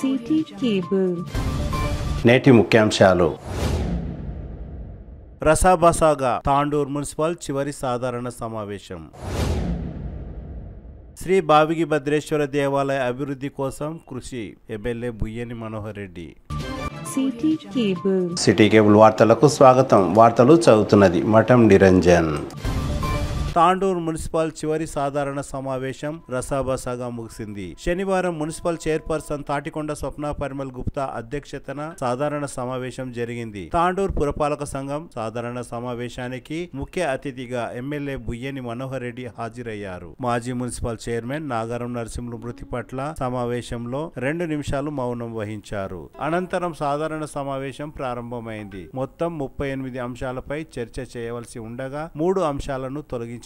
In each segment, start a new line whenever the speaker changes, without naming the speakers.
City cable.
నేటి ముఖ్యాంశాలు.
రసాబసాగా Tandur municipal చివరి సాధారణ సమావేశం. శ్రీ బావిగి భద్రేశ్వర దేవాలయ అభివృద్ధి కోసం కృషి. MLA Buyyani Manohar Reddy.
City cable.
City cable వార్తలకు స్వాగతం. వార్తలు చదువుతున్నది మఠం నిరంజన్.
తాండూర్ మున్సిపల్ చివరి సాధారణ సమావేశం రసాబసాగా ముగిసింది. శనివారం మున్సిపల్ చైర్పర్సన్ తాటికొండ స్వప్న పరిమల్ గుప్తా అధ్యక్షతన సాధారణ సమావేశం జరిగింది. తాండూర్ పురపాలక సంఘం సాధారణ సమావేశానికి ముఖ్య అతిథిగా ఎమ్మెల్యే బుయ్యని మనోహర్ రెడ్డి హాజరయ్యారు. మాజీ మున్సిపల్ చైర్మన్ నాగారం నరసింహులు మృతి పట్ల సమావేశంలో 2 నిమిషాలు మౌనం వహించారు. అనంతరం సాధారణ సమావేశం ప్రారంభమైంది. మొత్తం 38 అంశాలపై చర్చ చేయవలసి ఉండగా 3 అంశాలను తొలగించారు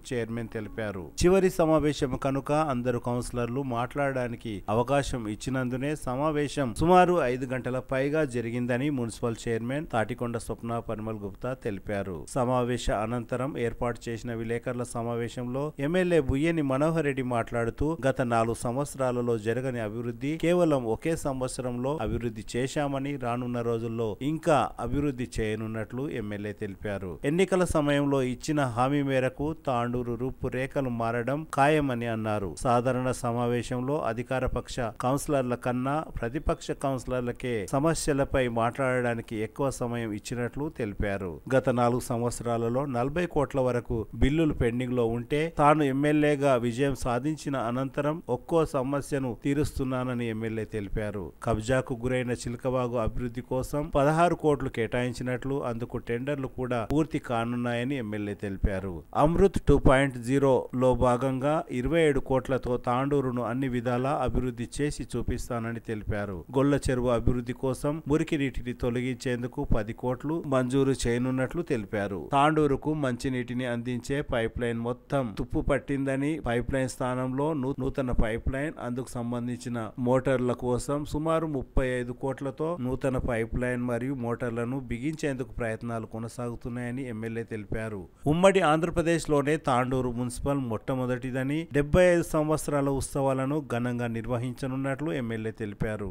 చైర్మన్ తెలిపారు. చివరి సమావేశం కనుక అందరు కౌన్సిలర్లు మాట్లాడడానికి అవకాశం ఇచ్చినందునే సమావేశం సుమారు 5 గంటల పైగా జరిగిందని మున్సిపల్ చైర్మన్ తాటికొండ స్వప్న పరిమల్ గుప్తా తెలిపారు. సమావేశ అనంతరం ఏర్పాటు చేసిన విలేకరుల సమావేశంలో ఎమ్మెల్యే బుయ్యని మనోహర్ రెడ్డి మాట్లాడుతూ గత 4 సంవత్సరాలలో జరగని అభివృద్ధి కేవలం ఒకే సంవత్సరంలో అభివృద్ధి చేశామని, రానున్న రోజుల్లో ఇంకా అభివృద్ధి చేయనున్నట్లు ఎమ్మెల్యే తెలిపారు. ఎన్నికల సమయంలో ఇచ్చిన హామీ మేరకు తాండూరు రూపురేఖలు మారడం ఖాయమని అన్నారు. సాధారణ సమావేశంలో అధికార పక్ష కౌన్సిలర్ల కన్నా ప్రతిపక్ష కౌన్సిలర్లకే సమస్యలపై మాట్లాడడానికి ఎక్కువ సమయం ఇచ్చినట్లు తెలిపారు. గత 4 సంవత్సరాలలో 40 కోట్ల వరకు బిల్లులు పెండింగ్ లో ఉంటే తాను ఎమ్మెల్యేగా విజయం సాధించిన అనంతరం ఒక్కో సమస్యను తీరుస్తున్నానని ఎమ్మెల్యే తెలిపారు. కబ్జాకు గురైన చిలకవాగు అభివృద్ధి కోసం 16 కోట్లు కేటాయించినట్లు, అందుకు టెండర్లు కూడా పూర్తి కానున్నాయని ఎమ్మెల్యే తెలిపారు. అమృత్ 2.0 లో భాగంగా 27 కోట్లతో తాండూరును అన్ని విధాలా అభివృద్ధి చేసి చూపిస్తానని తెలిపారు. గొల్ల చెరువు అభివృద్ధి కోసం మురికి నీటిని తొలగించేందుకు 10 కోట్లు మంజూరు చేయనున్నట్లు తెలిపారు. తాండూరుకు మంచినీటిని అందించే పైప్ లైన్ మొత్తం తుప్పు పట్టిందని, పైప్ లైన్ స్థానంలో నూతన పైప్ లైన్, అందుకు సంబంధించిన మోటార్ల కోసం సుమారు 35 కోట్లతో నూతన పైప్ లైన్ మరియు మోటార్లను బిగించేందుకు ప్రయత్నాలు కొనసాగుతున్నాయని ఎమ్మెల్యే తెలిపారు. ఉమ్మడి ఆంధ్రప్రదేశ్ లోనే తాండూరు మున్సిపల్ మొట్టమొదటిదని, 75 సంవత్సరాల ఉత్సవాలను ఘనంగా నిర్వహించనున్నట్లు ఎమ్మెల్యే తెలిపారు.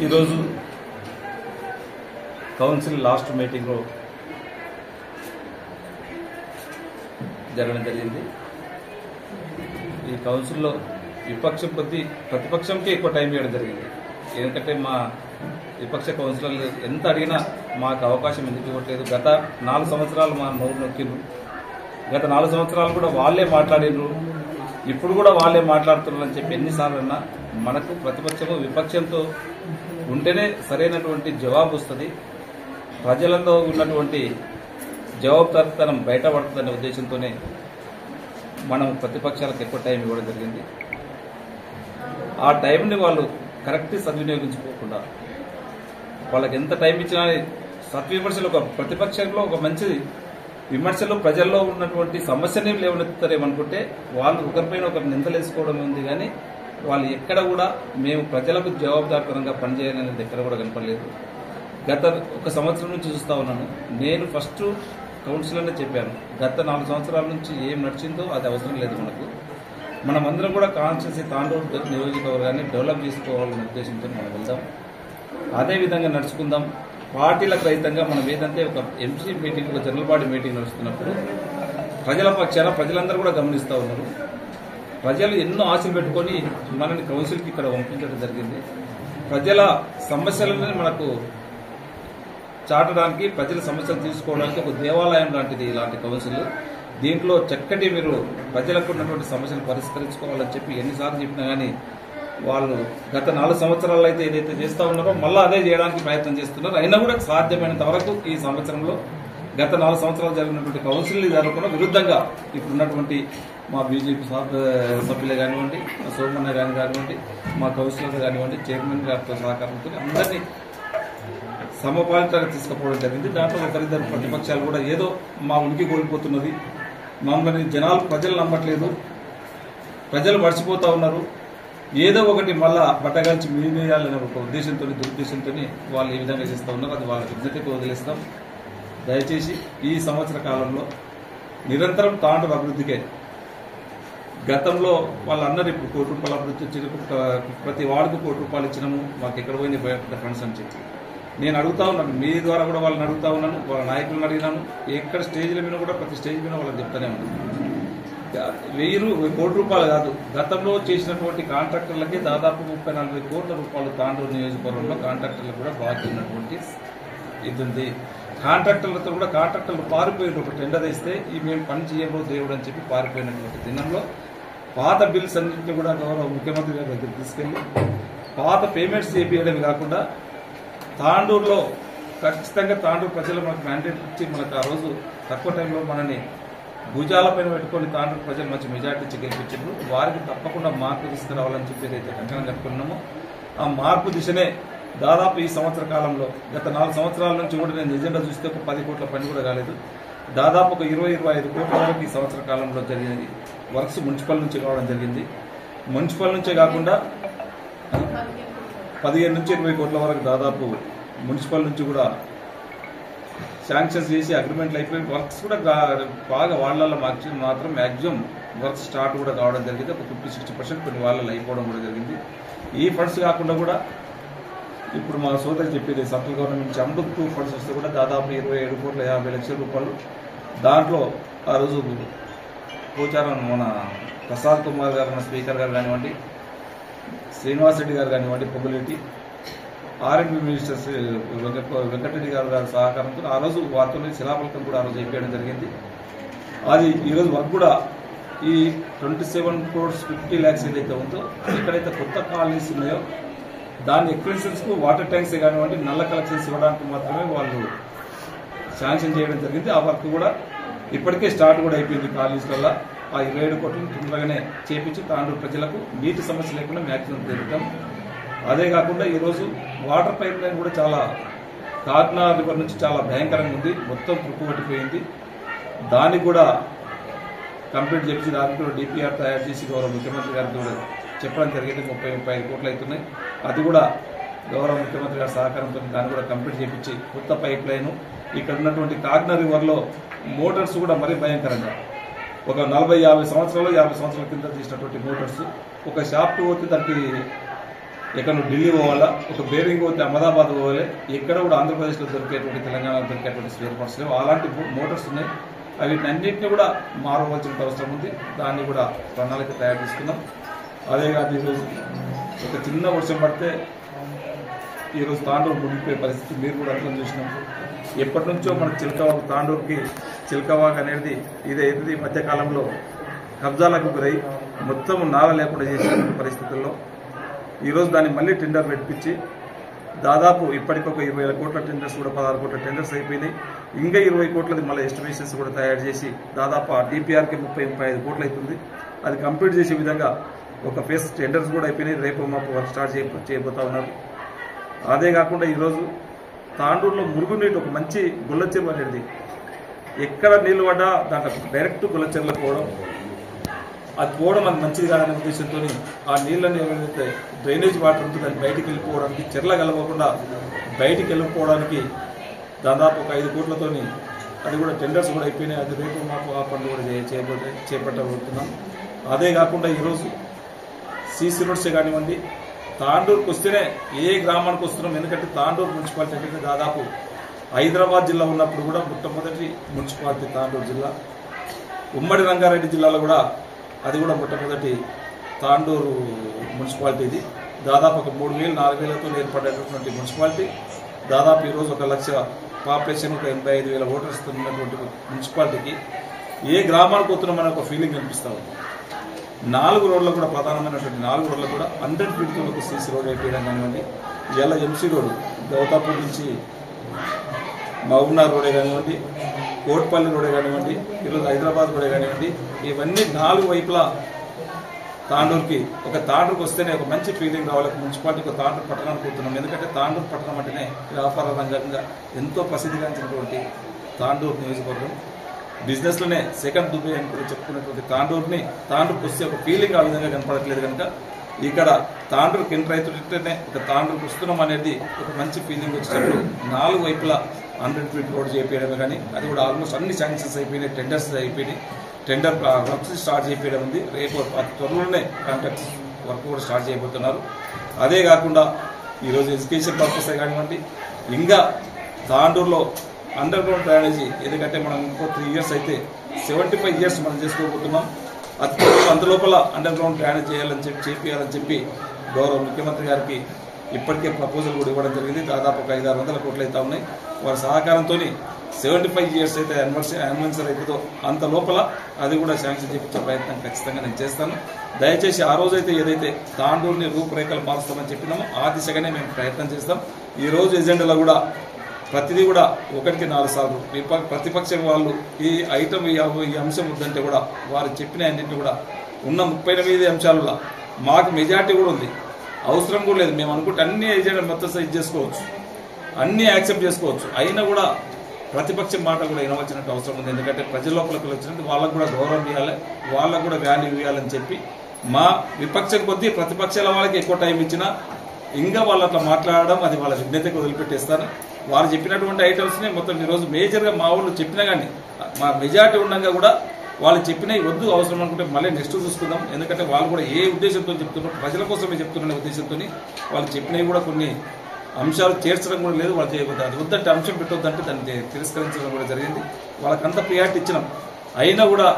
ఈరోజు కౌన్సిల్ లాస్ట్ మీటింగ్లో జరగడం జరిగింది. ఈ కౌన్సిల్లో విపక్షం కొద్ది ప్రతిపక్షంకి ఎక్కువ టైం ఇవ్వడం జరిగింది. ఎందుకంటే మా విపక్ష కౌన్సిలర్లు ఎంత అడిగినా మాకు అవకాశం ఎందుకు ఇవ్వట్లేదు. గత 4 సంవత్సరాలు మా నోరు నొక్కిండ్రు. గత 4 సంవత్సరాలు కూడా వాళ్ళే మాట్లాడినరు, ఇప్పుడు కూడా వాళ్ళే మాట్లాడుతున్నారని చెప్పి ఎన్నిసార్లు అన్నా మనకు ప్రతిపక్షము విపక్షంతో ఉంటేనే సరైనటువంటి జవాబు వస్తుంది, ప్రజలతో ఉన్నటువంటి జవాబుదారీతనం బయటపడుతుందనే ఉద్దేశంతోనే మనం ప్రతిపక్షాలకు ఎక్కువ టైం ఇవ్వడం జరిగింది. ఆ టైంని వాళ్ళు కరెక్ట్ సద్వినియోగించుకోకుండా వాళ్ళకి ఎంత టైం ఇచ్చినా సత్విమర్శలు, ఒక ప్రతిపక్షంలో ఒక మంచి విమర్శలు ప్రజల్లో ఉన్నటువంటి సమస్యని లేవనెత్తారేమనుకుంటే వాళ్ళు ఒకరిపైన ఒకరు నిందలేసుకోవడం ఉంది. కానీ వాళ్ళు ఎక్కడ కూడా మేము ప్రజలకు జవాబుదారీతనంగా పనిచేయాలనేది ఎక్కడ కూడా కనపడలేదు. గత 1 సంవత్సరం నుంచి చూస్తా ఉన్నాను. నేను ఫస్ట్ కౌన్సిలర్నే చెప్పాను, గత 4 సంవత్సరాల నుంచి ఏం నడిచిందో అది అవసరం లేదు మనకు. మనమందరం కూడా కాన్స్టిట్యూన్సీ తాండూరు నియోజకవర్గాన్ని డెవలప్ చేసుకోవాలనే ఉద్దేశంతో మనం వెళ్దాం, అదేవిధంగా నడుచుకుందాం. పార్టీలకు రహితంగా మనం ఏదంటే ఒక ఎంసీ మీటింగ్, ఒక జనరల్ బాడీ మీటింగ్ నడుస్తున్నప్పుడు ప్రజల పక్షాన ప్రజలందరూ కూడా గమనిస్తూ ఉన్నారు. ప్రజలు ఎన్నో ఆశలు పెట్టుకొని మనని కౌన్సిల్కి ఇక్కడ పంపించడం జరిగింది. ప్రజల సమస్యలను మనకు చాటడానికి, ప్రజల సమస్యలు తీసుకోవడానికి ఒక దేవాలయం లాంటిది ఇలాంటి కౌన్సిల్. దీంట్లో చక్కటి మీరు ప్రజలకు ఉన్నటువంటి సమస్యలు పరిష్కరించుకోవాలని చెప్పి ఎన్నిసార్లు చెప్పినా కానీ వాళ్ళు గత 4 సంవత్సరాలు అయితే ఏదైతే చేస్తూ ఉన్నారో మళ్ళీ అదే చేయడానికి ప్రయత్నం చేస్తున్నారు. అయినా కూడా సాధ్యమైనంత వరకు ఈ సంవత్సరంలో గత 4 సంవత్సరాలు జరిగినటువంటి కౌన్సిల్ జరగకుండా విరుద్ధంగా ఇప్పుడున్నటువంటి మా బీజేపీ సభ్యులే కానివ్వండి, మా సోమన్న గారిని కానివ్వండి, మా కౌన్సిలర్ కానివ్వండి, చైర్మన్ గారితో సహకారంతో అందరినీ సమపాలితంగా తీసుకుపోవడం జరిగింది. దాంట్లో ఒకరిద్దరు ప్రతిపక్షాలు కూడా ఏదో మా ఉనికి కోల్పోతున్నది, మమ్మల్ని ప్రజలు నమ్మట్లేదు, ప్రజలు మర్చిపోతూ ఉన్నారు, ఏదో ఒకటి మళ్ళా బట్టగాల్చి మీదేయాలనే ఒక ఉద్దేశంతో దురుద్దేశంతో వాళ్ళు ఈ విధంగా చేస్తూ ఉన్నారు. అది వాళ్ళ విజ్ఞతకు వదిలేస్తాం. దయచేసి ఈ సంవత్సర కాలంలో నిరంతరం తాండూరు అభివృద్ధికే గతంలో వాళ్ళందరూ ఇప్పుడు ₹1 రూపాయలు ప్రతి వార్డుకు ₹1 ఇచ్చినాము, మాకు ఎక్కడ పోయింది బయట ఫండ్స్ అని చెప్పి నేను అడుగుతా ఉన్నాను. మీ ద్వారా కూడా వాళ్ళని అడుగుతా ఉన్నాను, వాళ్ళ నాయకులను అడిగినాను. ఎక్కడ స్టేజ్ల మీద కూడా ప్రతి స్టేజ్ మీద వాళ్ళకి చెప్తానే ఉన్నాను. ₹1,000 కాదు, గతంలో చేసినటువంటి కాంట్రాక్టర్లకి దాదాపు ₹30-40 కోట్ల తాండూరు నియోజకవర్గంలో కాంట్రాక్టర్లకు కూడా బాకీ ఉన్నటువంటి ఇది ఉంది. కాంట్రాక్టర్లతో కూడా కాంట్రాక్టర్లు పారిపోయిన ఒక టెండర్ ఇస్తే ఈ మేము పని చేయబో దేవుడు అని చెప్పి పారిపోయినటువంటి దినంలో పాత బిల్స్ అన్నింటినీ కూడా గౌరవ ముఖ్యమంత్రి గారి దగ్గర తీసుకెళ్లి పాత పేమెంట్స్ చేపించడమే కాకుండా తాండూరులో ఖచ్చితంగా తాండూరు ప్రజలు మనకు మ్యాండేట్ ఇచ్చి మనకు ఆ రోజు తక్కువ టైంలో మనని భుజాలపైన పెట్టుకొని తాండూరు ప్రజలు మంచి మెజార్టీ ఇచ్చి గెలిపించారు. వారికి తప్పకుండా మార్పు తీసుకురావాలని చెప్పి ఏదైతే కంకణం కట్టుకున్నామో ఆ మార్పు దిశనే దాదాపు ఈ సంవత్సర కాలంలో గత 4 సంవత్సరాల నుంచి కూడా నేను ఎజెండా చూస్తే ఒక 10 కోట్ల పని కూడా కాలేదు. దాదాపు ఒక 20-25 కోట్ల వరకు ఈ సంవత్సర కాలంలో జరిగినది వర్క్స్ మున్సిపల్ నుంచి కావడం జరిగింది. మున్సిపల్ నుంచే కాకుండా 15-20 కోట్ల వరకు దాదాపు మున్సిపల్ నుంచి కూడా శాంక్షన్స్ చేసి అగ్రిమెంట్లు అయిపోయి వర్క్స్ కూడా బాగా వాళ్ళల్లో మాత్రం మ్యాక్సిమం వర్క్ స్టార్ట్ కూడా కావడం జరిగింది. ఒక 50-60% కొన్ని వాళ్ళలో అయిపోవడం కూడా జరిగింది. ఈ ఫండ్స్ కాకుండా కూడా ఇప్పుడు మా సోదరు చెప్పేది సెంట్రల్ గవర్నమెంట్ నుంచి అమృత్ ఫండ్స్ వస్తే కూడా దాదాపు 27,50,00,000 రూపాయలు. దాంట్లో ఆ రోజు పోచారం మన ప్రసాద్ కుమార్ గారు మన స్పీకర్ గారు కానివ్వండి, శ్రీనివాస్ రెడ్డి గారు కానివ్వండి, పొంగులేటి ఆర్ఎండ్బి మినిస్టర్ వెంకటరెడ్డి గారి సహకారంతో ఆ రోజు వారితో శిలాఫలకం కూడా ఆ రోజు అయిపోయడం జరిగింది. అది ఈరోజు వర్క్ కూడా ఈ 27,50,00,000 ఏదైతే ఉందో ఎక్కడైతే కొత్త కాలనీస్ ఉన్నాయో దాని ఎక్స్పెన్షన్స్కు వాటర్ ట్యాంక్స్ కానివ్వండి నల్ల కలెక్షన్స్ ఇవ్వడానికి మాత్రమే వాళ్ళు శాంక్షన్ చేయడం జరిగింది. ఆ వర్క్ కూడా ఇప్పటికే స్టార్ట్ కూడా అయిపోయింది కాలనీస్ వల్ల. ఆ 27 కోట్లను తొందరగానే చేపించి తాండూరు ప్రజలకు నీటి సమస్య లేకుండా మ్యాక్సిమం జరుగుతాం. అదే కాకుండా ఈరోజు వాటర్ పైప్ లైన్ కూడా చాలా కాకినాడ రివర్ నుంచి చాలా భయంకరంగా ఉంది, మొత్తం తుప్పు పట్టిపోయింది. దానికి కూడా కంప్లీట్ చేసి దానికి కూడా డిపిఆర్ తయారు చేసి గౌరవ ముఖ్యమంత్రి గారికి కూడా చెప్పడం జరిగింది. 30-35 కోట్లు అవుతున్నాయి. అది కూడా గౌరవ ముఖ్యమంత్రి గారి సహకారంతో దాన్ని కూడా కంప్లీట్ చేయించి కొత్త పైప్ లైన్ ఇక్కడ ఉన్నటువంటి కాకినాడ రివర్లో మోటార్స్ కూడా మరీ భయంకరంగా ఒక 40-50 సంవత్సరాలు 50 సంవత్సరాల కింద తీసినటువంటి మోటార్స్ ఒక షాప్కి పోతే దానికి ఎక్కడ ఢిల్లీ పోవాలా, ఒక బేరింగ్ పోతే అహ్మదాబాద్ పోవాలి, ఎక్కడ కూడా ఆంధ్రప్రదేశ్లో దొరికేటువంటి తెలంగాణలో దొరికేటువంటి స్పేర్ పార్ట్స్ లేవు. అలాంటి మోటార్స్ ఉన్నాయి. వీటన్నింటినీ కూడా మారవలసిన అవసరం ఉంది. దాన్ని కూడా ప్రణాళిక తయారు చేసుకున్నాం. అదే కాదు ఈరోజు ఒక చిన్న వర్షం పడితే ఈరోజు తాండూరు మునిగిపోయే పరిస్థితి మీరు కూడా అర్థం చూసినాం. ఎప్పటి నుంచో మన చిలకవాగు తాండూరుకి చిలకవాగు అనేది ఇదైతే ఈ మధ్యకాలంలో కబ్జాలకు గురై మొత్తం నాల లేకుండా చేసిన పరిస్థితుల్లో ఈరోజు దాన్ని మళ్ళీ టెండర్ పెట్టించి దాదాపు ఇప్పటికొక 20,000 కోట్ల టెండర్స్ కూడా 16 కోట్ల టెండర్స్ అయిపోయినాయి. ఇంకా 20 కోట్లది మళ్ళీ ఎస్టిమేషన్స్ కూడా తయారు చేసి దాదాపు ఆ డిపిఆర్కి 30-35 కోట్లు అవుతుంది. అది కంప్లీట్ చేసే విధంగా ఒక ఫేస్ టెండర్స్ కూడా అయిపోయినాయి. రేపు మాకు వర్క్ స్టార్ట్ చేయబోతా ఉన్నారు. అదే కాకుండా ఈరోజు తాండూరులో మురుగునీటి ఒక మంచి గుల్ల చెరువు అనేది ఎక్కడ నీళ్లు పడ్డా దాంట్లో డైరెక్ట్ గుల్ల చెరువులకు పోవడం, అది పోవడం అది మంచిది కాదనే ఉద్దేశంతో ఆ నీళ్ళని ఏమైతే డ్రైనేజ్ వాటర్ ఉంటుందో దాన్ని బయటికి వెళ్ళిపోవడానికి చెర్ల కలవకుండా బయటికి వెళ్ళిపోవడానికి దాదాపు ఒక 5 కోట్లతో అది కూడా టెండర్స్ కూడా అయిపోయినాయి. అది రేపు మాకు ఆ పనులు కూడా చేపట్టబోతున్నాం. అదే కాకుండా ఈరోజు సీసీ రోడ్సే కానివ్వండి, తాండూరుకు వస్తేనే ఏ గ్రామానికి వస్తున్నాం. ఎందుకంటే తాండూరు మున్సిపాలిటీ అంటే దాదాపు హైదరాబాద్ జిల్లా ఉన్నప్పుడు కూడా మొట్టమొదటి మున్సిపాలిటీ తాండూరు జిల్లా. ఉమ్మడి రంగారెడ్డి జిల్లాలో కూడా అది కూడా మొట్టమొదటి తాండూరు మున్సిపాలిటీ. ఇది దాదాపు ఒక 3,000-4,000తో ఏర్పడేటటువంటి మున్సిపాలిటీ. దాదాపు ఈరోజు 1,00,000 పాపులేషన్, ఒక 85,000 ఓటర్స్ ఉన్నటువంటి మున్సిపాలిటీకి ఏ గ్రామానికి వస్తున్నామని ఒక ఫీలింగ్ అనిపిస్తూ ఉంది. 4 రోడ్లు కూడా ప్రధానమైనటువంటి 4 రోడ్లు కూడా 100 ఫీట్తో ఒక సీసీ రోడ్ అయిపోయడం కానివ్వండి, ఇలా ఎంసీ రోడ్ గౌతాపూర్ నుంచి మహబూబ్నగర్ రోడే కానివ్వండి, కోట్పల్లి రోడే కానివ్వండి, ఈరోజు హైదరాబాద్ రోడే కానివ్వండి, ఇవన్నీ 4 వైపులా తాండూరుకి తాండూరుకి వస్తేనే ఒక మంచి ఫీలింగ్ రావాలి. మున్సిపాలిటీకి తాండూరు పట్టణానికి పోతున్నాం. ఎందుకంటే తాండూరు పట్టణం అంటేనే వ్యాపార రంగంగా ఎంతో ప్రసిద్ధిగాంచినటువంటి తాండూరు నియోజకవర్గం. బిజినెస్లోనే సెకండ్ దుబాయ్ అని కూడా చెప్పుకున్నటువంటి తాండూరుకి వస్తే ఒక ఫీలింగ్ ఆ విధంగా కనపడట్లేదు. కనుక ఇక్కడ తాండూరుకి ఎంటర్ అవుతుంటేనే తాండూరుకి వస్తున్నాం అనేది ఒక మంచి ఫీలింగ్ వచ్చేటప్పుడు 4 వైపులా 100 ఫీట్ రోడ్ చేయడమే కానీ అది కూడా ఆల్మోస్ట్ అన్ని శాంక్షన్స్ అయిపోయినాయి, టెండర్స్ అయిపోయినాయి. టెండర్ వర్క్స్ స్టార్ట్ చేయడం ఉంది. రేపు అతి త్వరలోనే కాంట్రాక్ట్స్ వర్క్ కూడా స్టార్ట్ చేయబోతున్నారు. అదే కాకుండా ఈరోజు ఎడ్యుకేషన్ పర్పస్ కానివ్వండి, ఇంకా తాండూరులో అండర్ గ్రౌండ్ డ్రైనేజీ, ఎందుకంటే మనం ఇంకో 3 years అయితే 75 years మనం చేసుకోబోతున్నాం. అంతలోపల అండర్ గ్రౌండ్ డ్రైనేజ్ చేయాలని చెప్పి గౌరవ ముఖ్యమంత్రి గారికి ఇప్పటికే ప్రపోజల్ కూడా ఇవ్వడం జరిగింది. దాదాపు 500-600 కోట్లు అయితే ఉన్నాయి. వారి సహకారంతో 75 years అయితే యానివర్సరీ అవుతుందో అంత లోపల అది కూడా శాంక్షన్ చేయించే ప్రయత్నం ఖచ్చితంగా నేను చేస్తాను. దయచేసి ఆ రోజైతే ఏదైతే తాండూరుని రూపురేఖలు మారుస్తామని చెప్పినామో ఆ దిశగానే మేము ప్రయత్నం చేస్తాం. ఈ రోజు ఎజెండాలో కూడా ప్రతిదీ కూడా 1కి 4 సార్లు ప్రతిపక్షం వాళ్ళు ఈ ఐటమ్ ఈ అంశం వద్దంటే కూడా వారు చెప్పిన అన్నింటినీ కూడా ఉన్న 38 అంశాలలో మాకు మెజార్టీ కూడా ఉంది, అవసరం కూడా లేదు. మేము అనుకుంటే అన్ని ఎజెండా మొత్తం సైజ్ చేసుకోవచ్చు, అన్ని యాక్సెప్ట్ చేసుకోవచ్చు. అయినా కూడా ప్రతిపక్షం మాట కూడా వినవలసినట్టు అవసరం ఉంది. ఎందుకంటే ప్రజల లోపలికి వచ్చినట్టు వాళ్ళకు కూడా గౌరవం ఇవ్వాలి, వాళ్ళకు కూడా వాల్యూ ఇవ్వాలని చెప్పి మా విపక్షం కొద్దీ ప్రతిపక్షాల వాళ్ళకి ఎక్కువ టైం ఇచ్చినా ఇంకా వాళ్ళు అట్లా మాట్లాడడం అది వాళ్ళ విజ్ఞతకు వదిలిపెట్టేస్తాను. వాళ్ళు చెప్పినటువంటి ఐటమ్స్ని మొత్తం ఈరోజు మేజర్గా మా వాళ్ళు చెప్పినా కానీ మా మెజార్టీ ఉండగా కూడా వాళ్ళు చెప్పినవి వద్దు, అవసరం అనుకుంటే మళ్ళీ నెక్స్ట్ చూసుకుందాం. ఎందుకంటే వాళ్ళు కూడా ఏ ఉద్దేశంతో చెప్తున్నారు, ప్రజల కోసమే చెప్తున్న ఉద్దేశంతో వాళ్ళు చెప్పినవి కూడా కొన్ని అంశాలు చేర్చడం కూడా లేదు. వాళ్ళు చేయకూడదు, అది వద్దంటే అంశం పెట్టొద్దంటే దాన్ని తిరస్కరించడం కూడా జరిగింది. వాళ్ళకంతా ప్రియారిటీ ఇచ్చినాం. అయినా కూడా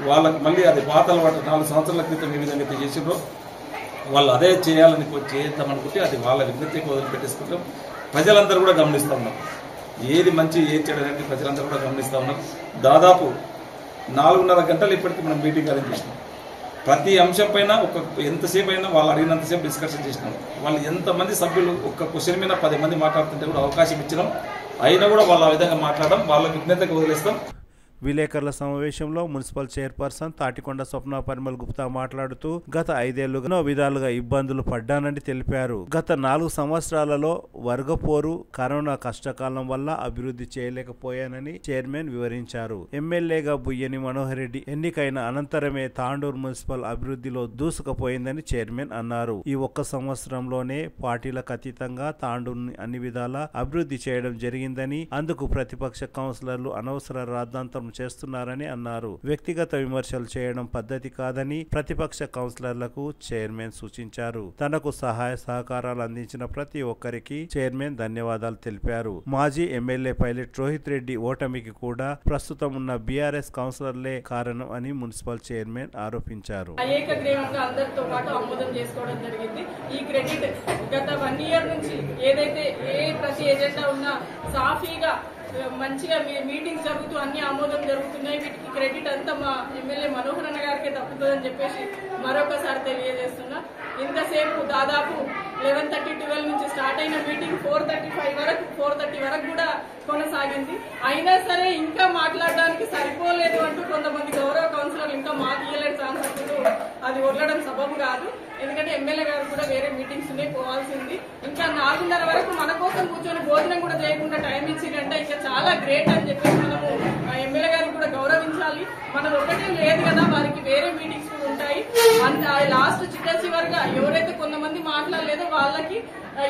వాళ్ళకి మళ్ళీ అది పాత అలవాటు 4 సంవత్సరాల క్రితం ఏ విధంగా అయితే చేసిండ్రో వాళ్ళు అదే చేయాలని చేద్దామనుకుంటే అది వాళ్ళ విజ్ఞతకి వదిలిపెట్టేసుకుంటాం. ప్రజలందరూ కూడా గమనిస్తూ ఉన్నారు, ఏది మంచి ఏది చెడు అనేది ప్రజలందరూ కూడా గమనిస్తూ ఉన్నారు. దాదాపు 4.5 గంటలు ఇప్పటికీ మనం మీటింగ్ అరేంజ్ చేసినాం. ప్రతి అంశం పైన ఎంతసేపు అయినా వాళ్ళు అడిగినంతసేపు డిస్కషన్ చేసినాం. వాళ్ళు ఎంతమంది సభ్యులు ఒక్క క్వశ్చన్ మీద 10 మంది మాట్లాడుతుంటే కూడా అవకాశం ఇచ్చినాం. అయినా కూడా వాళ్ళు ఆ విధంగా మాట్లాడడం వాళ్ళ విజ్ఞతకు వదిలేస్తాం.
విలేకరుల సమావేశంలో మున్సిపల్ చైర్పర్సన్ తాటికొండ స్వప్న పరిమల్ గుప్తా మాట్లాడుతూ గత 5 ఏళ్లుగా ఎన్నో విధాలుగా ఇబ్బందులు పడ్డానని తెలిపారు. గత 4 సంవత్సరాలలో వర్గపోరు, కరోనా కష్టకాలం వల్ల అభివృద్ధి చేయలేకపోయానని చైర్మన్ వివరించారు. ఎమ్మెల్యేగా బుయ్యని మనోహర్ రెడ్డి ఎన్నికైన అనంతరమే తాండూరు మున్సిపల్ అభివృద్ధిలో దూసుకుపోయిందని చైర్మన్ అన్నారు. ఈ 1 సంవత్సరంలోనే పార్టీలకు అతీతంగా తాండూరుని అన్ని విధాలా అభివృద్ధి చేయడం జరిగిందని, అందుకు ప్రతిపక్ష కౌన్సిలర్లు అనవసర రాద్ధాంతం చేస్తున్నారని అన్నారు. వ్యక్తిగత విమర్శలు చేయడం పద్ధతి కాదని ప్రతిపక్ష కౌన్సిలర్లకు చైర్మన్ సూచించారు. తనకు సహాయ సహకారాలు అందించిన ప్రతి ఒక్కరికి చైర్మన్ ధన్యవాదాలు తెలిపారు. మాజీ ఎమ్మెల్యే పైలట్ రోహిత్ రెడ్డి ఓటమికి కూడా ప్రస్తుతం ఉన్న బీఆర్ఎస్ కౌన్సిలర్లే కారణం అని మున్సిపల్ చైర్మన్ ఆరోపించారు.
అందరితో పాటు ఆమోదం చేసుకోవడం జరిగింది. ఈ క్రెడిట్ గత 1 year నుంచి ఏదైతే ప్రతి ఎజెండా ఉన్నా సాఫీగా మంచిగా మీటింగ్స్ జరుగుతూ అన్ని ఆమోదం జరుగుతున్నాయి. వీటికి క్రెడిట్ అంతా మా ఎమ్మెల్యే మనోహర్ అన్న గారికి తప్పుతుందని చెప్పేసి మరొకసారి తెలియజేస్తున్నా. ఇంతసేపు దాదాపు 11:30-12 నుంచి స్టార్ట్ అయిన మీటింగ్ 4:30 వరకు కూడా కొనసాగింది. అయినా సరే ఇంకా మాట్లాడడానికి సరిపోలేదు అంటూ కొంతమంది గౌరవ కౌన్సిలర్లు ఇంకా మాకు ఇయ్యలేని ఛాన్స్ అంటూ అది వదలడం సబబు కాదు. ఎందుకంటే ఎమ్మెల్యే గారు కూడా వేరే మీటింగ్స్ పోవాల్సింది. ఇంకా 4:30 వరకు మన కోసం కూర్చొని భోజనం కూడా చేయకుండా టైం ఇచ్చిరంటే ఇంకా చాలా గ్రేట్ అని చెప్పేసి మనము ఎమ్మెల్యే గారికి కూడా గౌరవించాలి. మనది ఒకటే లేదు కదా, వారికి వేరే మీటింగ్స్ కూడా ఉంటాయి. లాస్ట్ చివరిగా ఎవరైతే కొంతమంది మాట్లాడలేదో వాళ్ళకి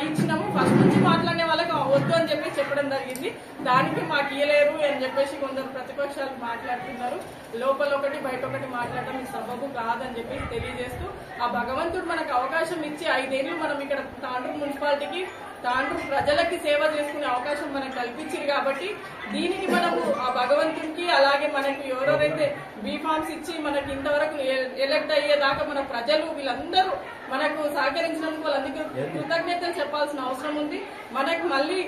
ఇచ్చినాము. ఫస్ట్ నుంచి మాట్లాడే వాళ్ళకి వద్దు అని చెప్పి చెప్పడం జరిగింది. దానికి మాకు ఇయ్యలేరు అని చెప్పేసి కొందరు ప్రతిపక్షాలు మాట్లాడుతున్నారు. లోపల ఒకటి బయట ఒకటి మాట్లాడడం సబబు కాదని చెప్పి తెలియజేస్తూ, ఆ భగవంతుడు మనకు అవకాశం ఇచ్చి 5 ఏళ్లు మనం ఇక్కడ తాండూరు మున్సిపాలిటీకి తాండూరు ప్రజలకి సేవ చేసుకునే అవకాశం మనకు కల్పించింది. కాబట్టి దీనికి మనము ఆ భగవంతుడికి అలాగే మనకు ఎవరెవరైతే బీఫామ్స్ ఇచ్చి మనకి ఇంతవరకు ఎలక్ట్ అయ్యేదాకా మన ప్రజలు వీళ్ళందరూ మనకు సహకరించినందుకు వాళ్ళందరికీ కృతజ్ఞతలు చెప్పాల్సిన అవసరం ఉంది. మనకు మళ్ళీ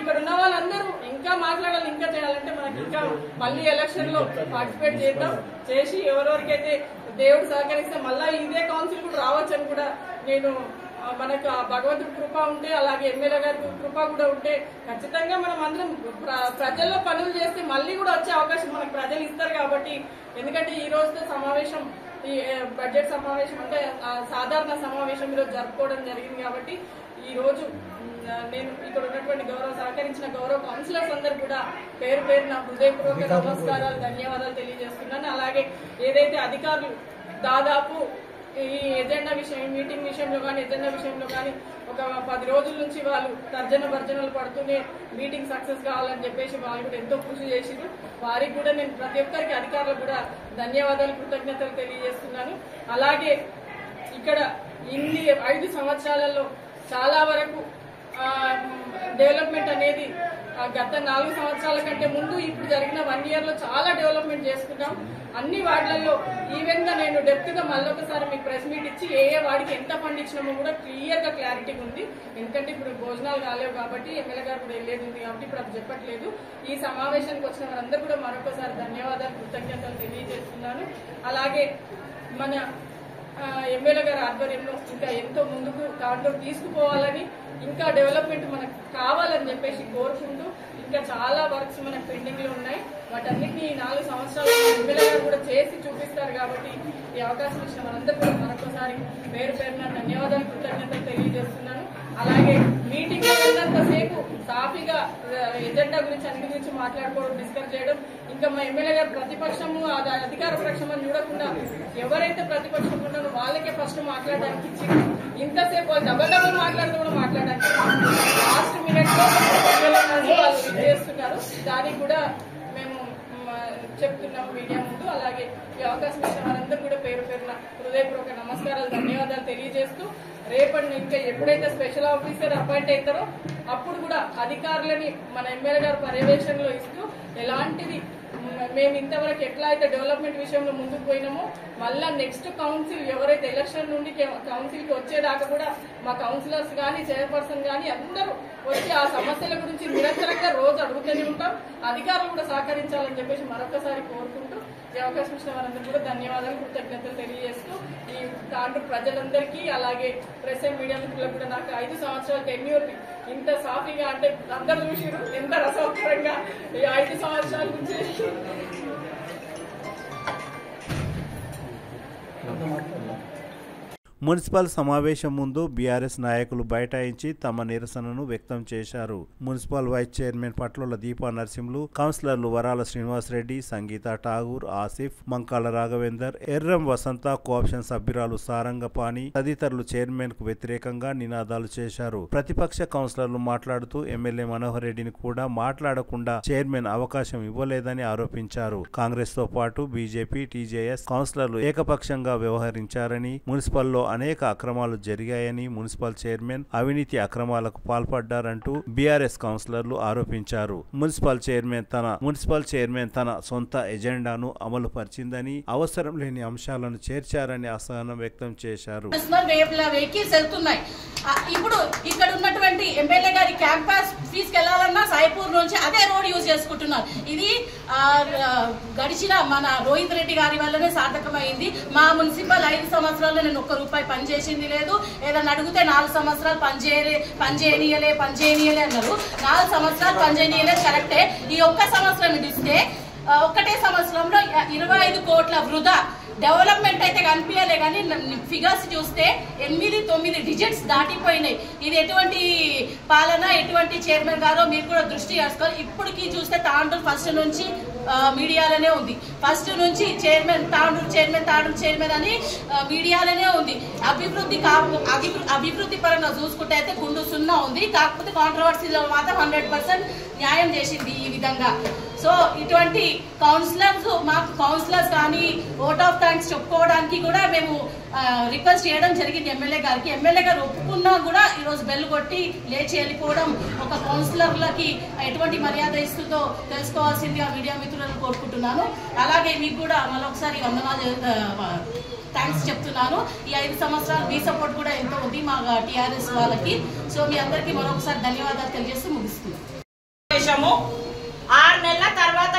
ఇక్కడ ఉన్న వాళ్ళందరూ ఇంకా మాట్లాడాలి, ఇంకా చేయాలంటే మనకి ఇంకా మళ్ళీ ఎలక్షన్ లో పార్టిసిపేట్ చేసి ఎవరెవరికైతే దేవుడు సహకరిస్తే మళ్ళా ఇదే కౌన్సిల్ కూడా రావచ్చని కూడా నేను మనకు ఆ భగవంతుడి కృప ఉంటే అలాగే ఎమ్మెల్యే గారి కృప కూడా ఉంటే ఖచ్చితంగా మనం అందరం ప్రజల్లో పనులు చేస్తే మళ్ళీ కూడా వచ్చే అవకాశం మనకు ప్రజలు ఇస్తారు. కాబట్టి ఎందుకంటే ఈ రోజుతో సమావేశం, ఈ బడ్జెట్ సమావేశం అంటే సాధారణ సమావేశం ఈరోజు జరుపుకోవడం జరిగింది. కాబట్టి ఈ రోజు నేను ఇక్కడ ఉన్నటువంటి సహకరించిన గౌరవ కౌన్సిలర్స్ అందరు కూడా పేరు పేరున హృదయపూర్వక నమస్కారాలు, ధన్యవాదాలు తెలియజేస్తున్నాను. అలాగే ఏదైతే అధికారులు దాదాపు ఈ ఎజెండా విషయం, ఈ మీటింగ్ విషయంలో కానీ ఎజెండా విషయంలో కానీ ఒక 10 రోజుల నుంచి వాళ్ళు తర్జన భర్జనలు పడుతూనే మీటింగ్ సక్సెస్ కావాలని చెప్పేసి వాళ్ళు కూడా ఎంతో కృషి చేసిరు. వారికి కూడా నేను ప్రతి ఒక్కరికి అధికారులకు కూడా ధన్యవాదాలు, కృతజ్ఞతలు తెలియజేస్తున్నాను. అలాగే ఇక్కడ ఇన్ని 5 సంవత్సరాలలో చాలా వరకు డెవలప్మెంట్ అనేది గత 4 సంవత్సరాల కంటే ముందు ఇప్పుడు జరిగిన 1 year లో చాలా డెవలప్మెంట్ చేసుకున్నాం. అన్ని వార్డులలో ఈవెన్ గా నేను డెప్త్ గా మళ్ళొకసారి మీకు ప్రెస్ మీట్ ఇచ్చి ఏ వాడికి ఎంత ఫండ్ ఇచ్చినామో కూడా క్లియర్ గా క్లారిటీ ఉంది. ఎందుకంటే ఇప్పుడు భోజనాలు కాలేవు కాబట్టి ఎమ్మెల్యే గారు కూడా వెళ్ళేది ఉంది కాబట్టి ఇప్పుడు అది చెప్పట్లేదు. ఈ సమావేశానికి వచ్చిన వారందరూ కూడా మరొకసారి ధన్యవాదాలు, కృతజ్ఞతలు తెలియజేస్తున్నాను. అలాగే మన ఎమ్మెల్యే గారి ఆధ్వర్యంలో ఇంకా ఎంతో ముందుకు తాండూరు తీసుకుపోవాలని, ఇంకా డెవలప్మెంట్ మనకు కావాలని చెప్పేసి కోరుకుంటూ ఇంకా చాలా వర్క్స్ మనకు పెండింగ్ లో ఉన్నాయి. వాటన్నిటిని 4 సంవత్సరాలు ఎమ్మెల్యే గారు కూడా చేసి చూపిస్తారు కాబట్టి ఈ అవకాశం ఇచ్చిన మనందరూ కూడా మరొకసారి పేరు పేరున ధన్యవాదాలు, కృతజ్ఞతలు తెలియజేస్తున్నాను. అలాగే మీటింగ్ లో వెళ్ళినంతసేపు సాఫీగా ఎజెండా గురించి అన్నిటి గురించి మాట్లాడుకోవడం, డిస్కస్ చేయడం, ఇంకా మా ఎమ్మెల్యే గారు ప్రతిపక్షము అధికార పక్షం అని చూడకుండా ఎవరైతే ప్రతిపక్షం ఉన్నారో వాళ్ళకే ఫస్ట్ మాట్లాడడానికి ఇచ్చి ఇంతసేపు వాళ్ళు డబల్ మాట్లాడుతూ కూడా మాట్లాడడానికి లాస్ట్ మినిట్ లో వాళ్ళు చేస్తున్నారు. దానికి కూడా మేము చెప్తున్నాం మీడియా ముందు. అలాగే ఈ అవకాశం ఇచ్చిన వారందరూ కూడా పేరు పేరున హృదయపూర్వక నమస్కారాలు, ధన్యవాదాలు తెలియజేస్తూ రేపటి ఇంకా ఎప్పుడైతే స్పెషల్ ఆఫీసర్ అపాయింట్ అవుతారో అప్పుడు కూడా అధికారులని మన ఎమ్మెల్యే గారు పర్యవేక్షణలో ఇస్తూ ఎలాంటిది మేము ఇంతవరకు ఎట్లా అయితే డెవలప్మెంట్ విషయంలో ముందుకు పోయినామో మళ్ళా నెక్స్ట్ కౌన్సిల్ ఎవరైతే ఎలక్షన్ నుండి కౌన్సిల్ కి వచ్చేదాకా కూడా మా కౌన్సిలర్స్ కానీ చైర్పర్సన్ కానీ అందరూ వచ్చి ఆ సమస్యల గురించి నిరంతరంగా రోజు అడుగుతూనే ఉంటాం. అధికారులు కూడా సహకరించాలని చెప్పేసి మరొకసారి కోరుకుంటూ ఈ అవకాశం ఇచ్చిన వారందరూ కూడా ధన్యవాదాలు, కృతజ్ఞతలు తెలియజేస్తూ ఈ తాండూరు ప్రజలందరికీ అలాగే ప్రెస్ అండ్ మీడియా మిత్రులకు కూడా నాకు 5 సంవత్సరాల టెన్యూర్ ఇంత సాఫీగా అంటే అందరూ చూసిరు ఎంత రసవత్తరంగా ఈ 5 సంవత్సరాల నుంచి
మున్సిపల్ సమావేశం ముందు బీఆర్ఎస్ నాయకులు బైఠాయించి తమ నిరసనను వ్యక్తం చేశారు. మున్సిపల్ వైస్ చైర్మన్ పట్ల దీపా నరసింహులు, కౌన్సిలర్లు వరాల శ్రీనివాసరెడ్డి, సంగీత ఠాగూర్, ఆసిఫ్, మంకాల రాఘవేందర్, ఎర్రం వసంత, కోఆప్షన్ సభ్యురాలు సారంగపాణి తదితరులు చైర్మన్ కు వ్యతిరేకంగా నినాదాలు చేశారు. ప్రతిపక్ష కౌన్సిలర్లు మాట్లాడుతూ ఎమ్మెల్యే మనోహర్ రెడ్డిని కూడా మాట్లాడకుండా చైర్మన్ అవకాశం ఇవ్వలేదని ఆరోపించారు. కాంగ్రెస్ తో పాటు బీజేపీ, టీజేఎస్ కౌన్సిలర్లు ఏకపక్షంగా వ్యవహరించారని, మున్సిపల్లో అనేక అక్రమాలు జరిగాయని, మున్సిపల్ చైర్మన్ అవినీతి అక్రమాలకు పాల్పడ్డారంటూ బీఆర్ఎస్ కౌన్సిలర్లు ఆరోపించారు. మున్సిపల్ చైర్మన్ తన సొంత ఎజెండాను అమలు పరిచిందని, అవసరం లేని అంశాలను చేర్చారని అసహనం వ్యక్తం చేశారు.
ఇప్పుడు ఇక్కడ ఉన్నటువంటి ఎమ్మెల్యే గారి క్యాంపస్ తీసుకెళ్లాలన్నా సాయిపూర్ నుంచి అదే రోడ్ యూజ్ చేసుకుంటున్నారు. ఇది గడిచిన మన రోహిత్ రెడ్డి గారి వల్లనే సార్థకమైంది. మా మున్సిపల్ 5 సంవత్సరాల్లో నేను ₹1 పనిచేసింది లేదు. ఏదన్నా అడిగితే 4 సంవత్సరాలు పనిచేయనీయలే అన్నారు. 4 సంవత్సరాలు పనిచేయనీయలేదు కరెక్టే. ఈ ఒక్క సంవత్సరం ఇస్తే ఒక్కటే సంవత్సరంలో 25 కోట్ల వృధా. డెవలప్మెంట్ అయితే కనిపించలే కానీ ఫిగర్స్ చూస్తే 8-9 డిజిట్స్ దాటిపోయినాయి. ఇది ఎటువంటి పాలన, ఎటువంటి చైర్మన్ గారో మీరు కూడా దృష్టి చేసుకోవాలి. ఇప్పటికీ చూస్తే తాండూరు ఫస్ట్ నుంచి మీడియాలోనే ఉంది. ఫస్ట్ నుంచి తాండూరు చైర్మన్ అని మీడియాలోనే ఉంది. అభివృద్ధి పరంగా చూసుకుంటే అయితే గుండు 0 ఉంది. కాకపోతే కాంట్రవర్సీలో మాత్రం 100% న్యాయం చేసింది ఈ విధంగా. సో ఇటువంటి మాకు కౌన్సిలర్స్ కానీ ఓట్ ఆఫ్ థ్యాంక్స్ చెప్పుకోవడానికి కూడా మేము రిక్వెస్ట్ చేయడం జరిగింది ఎమ్మెల్యే గారికి. ఎమ్మెల్యే గారు ఒప్పుకున్నా కూడా ఈరోజు బెల్ కొట్టి లేచి వెళ్ళిపోవడం ఒక కౌన్సిలర్లకి ఎటువంటి మర్యాద ఇస్తుందో తెలుసుకోవాల్సిందిగా మీడియా మిత్రులను కోరుకుంటున్నాను. అలాగే మీకు కూడా మరొకసారి థ్యాంక్స్ చెప్తున్నాను. ఈ 5 సంవత్సరాలు మీ సపోర్ట్ కూడా ఎంతో ఉంది మా టీఆర్ఎస్ వాళ్ళకి. సో మీ అందరికీ మరొకసారి ధన్యవాదాలు తెలియజేస్తూ ముగిస్తున్నాను. 6 నెలల తర్వాత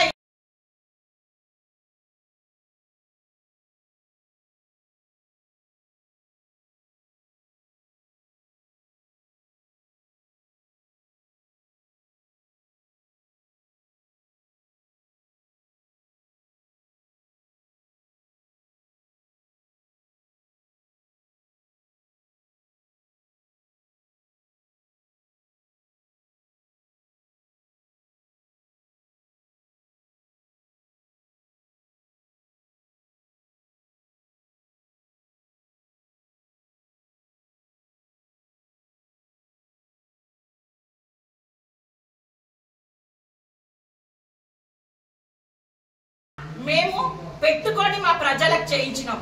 మేము పెట్టుకొని మా ప్రజలకు చేయించినాం,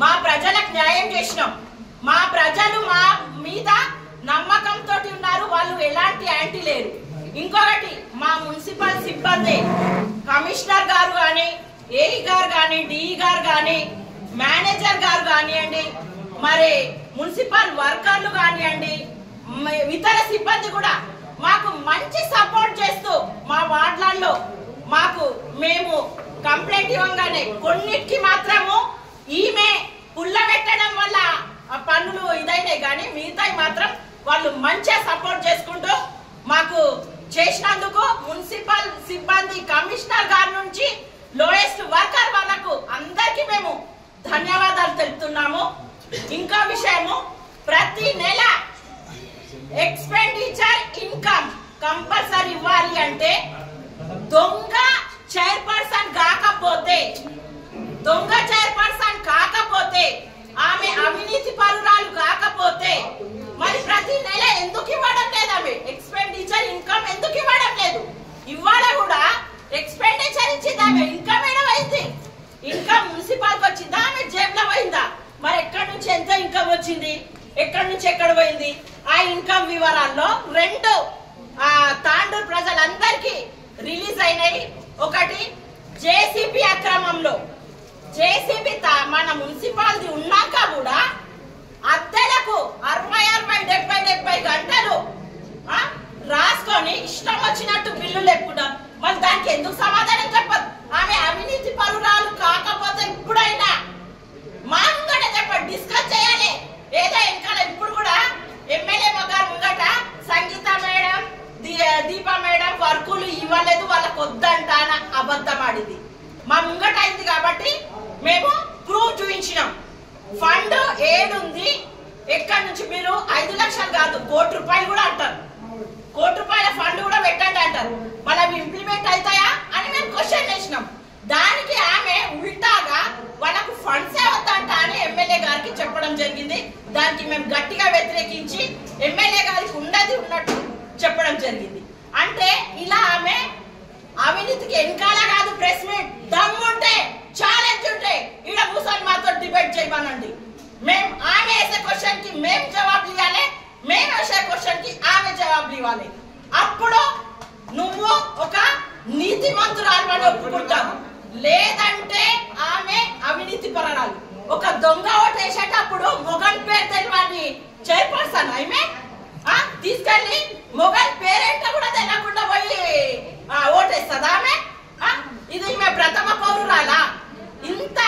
మా ప్రజలకు న్యాయం చేసినాం. మా ప్రజలు మా మీద నమ్మకంతో ఉన్నారు, వాళ్ళు ఎలాంటి యాంటీ లేరు. ఇంకొకటి మా మున్సిపల్ సిబ్బంది కమిషనర్ గారు కానీ, ఏఈ గారు కానీ, డిఈ గారు కానీ, మేనేజర్ గారు కానివ్వండి, మరి మున్సిపల్ వర్కర్లు కానివ్వండి, ఇతర సిబ్బంది కూడా మాకు మంచి సపోర్ట్ చేస్తూ మా వార్డులలో మాకు మేము కంప్లైంట్ ఇవ్వగానే కొన్నిటికి మాత్రము ఈమె పుల్ల పెట్టడం వల్ల పనులు ఇదైనాయి, కానీ మిగతాయి మాత్రం వాళ్ళు మంచిగా సపోర్ట్ చేసుకుంటూ మాకు చేసినందుకు మున్సిపల్ సిబ్బంది కమిషనర్ గారి నుంచి లోయెస్ట్ వర్కర్ వాళ్ళకు అందరికీ మేము ధన్యవాదాలు తెలుపుతున్నాము. ఇంకో విషయము, ప్రతి నెల ఎక్స్పెండిచర్ ఇన్కమ్ కంపల్సరీ ఇవ్వాలి. అంటే దొంగ చైర్పర్సన్ కాకపోతే ఆమె అవినీతి పరురాలు కాకపోతే మరి ప్రతి నెల ఎందుకు ఇవ్వడం లేదు? ఆమె ఎక్స్పెండిచర్ ఇన్కమ్ ఎందుకు ఇవ్వడం లేదు? ఇవాళ కూడా ఎక్స్పెండిచర్ ఇచ్చింది, ఆమె ఇన్కమ్ ఏమైంది? ఇన్కమ్ మున్సిపాల్కి వచ్చిందా, ఆమె జేబులో పోయిందా? మరి ఎక్కడి నుంచి ఎంత ఇన్కమ్ వచ్చింది, ఎక్కడి నుంచి ఎక్కడ పోయింది? ఆ ఇన్కమ్ వివరాల్లో రెండు తాండూరు ప్రజలందరికీ రిలీజ్ అయినాయి. ఒకటి జేసీబీ అక్రమంలో, జేసీబీ మన మున్సిపాలిటీ ఉన్నాక కూడా అద్దెలకు 60-70 గంటలు రాసుకొని ఇష్టం వచ్చినట్టు బిల్లులు ఎక్కున్నారు. మరి దానికి ఎందుకు సమాధానం చెప్పదు? ఆమె అవినీతి పరురాలు కాకపోతే ఇప్పుడైనా మా ముంగట చెప్పండి, డిస్కస్ చేయాలి. ఏదో ఇంకా ఇప్పుడు కూడా ఎమ్మెల్యే గారు ముంగట సంగీత మేడం, దీపా మేడం వర్కులు ఇవ్వలేదు, వాళ్ళకు వద్దంట అబద్ధం ఆడింది. మా ముంగట అయింది కాబట్టి మేము ప్రూఫ్ చూపించినాం. ఫండ్ ఏడుంది, ఎక్కడి నుంచి మీరు 5 లక్షలు కాదు 1 కోటి రూపాయలు కూడా అంటారు, 1 కోటి రూపాయల ఫండ్ కూడా పెట్టండి అంటారు. మళ్ళీ అవి ఇంప్లిమెంట్ అవుతాయా అని మేము క్వశ్చన్ చేసినాం. దానికి ఆమె ఉల్టాగా వాళ్ళకు ఫండ్స్ వద్దంట అని ఎమ్మెల్యే గారికి చెప్పడం జరిగింది. దానికి మేము గట్టిగా వ్యతిరేకించి ఎమ్మెల్యే గారికి ఉన్నట్టు చెప్పడం జరిగింది. అంటే ఇలా ఆమె అవినీతికి వెనకాల కాదు, ప్రెస్ మీట్ దమ్ముంటే ఛాలెంజ్ ఉంటే ఈడ కూర్చొని మాతో డిబేట్ చేయమనండి. మేము ఆమె వేసే క్వశ్చన్ కి మేము జవాబులు ఇవ్వాలి, మేము వేసే క్వశ్చన్ కి ఆమె జవాబులు ఇవ్వాలి. అప్పుడు నువ్వు ఒక నీతిమంతురాలు అని ఒప్పుకుంటావు, లేదంటే ఆమె అవినీతి పరాలు. ఒక దొంగ ఓటు వేసేటప్పుడు మొగన్ పేరు తెలియని చైర్పర్సన్ ఆమె తీసుకెళ్లి మొగన్ పేరేంటో కూడా తెలియకుండా పోయి ఓటేస్తుంది ఆమె. ఇది ఈమె ప్రథమ పౌరురాలా? ఇంత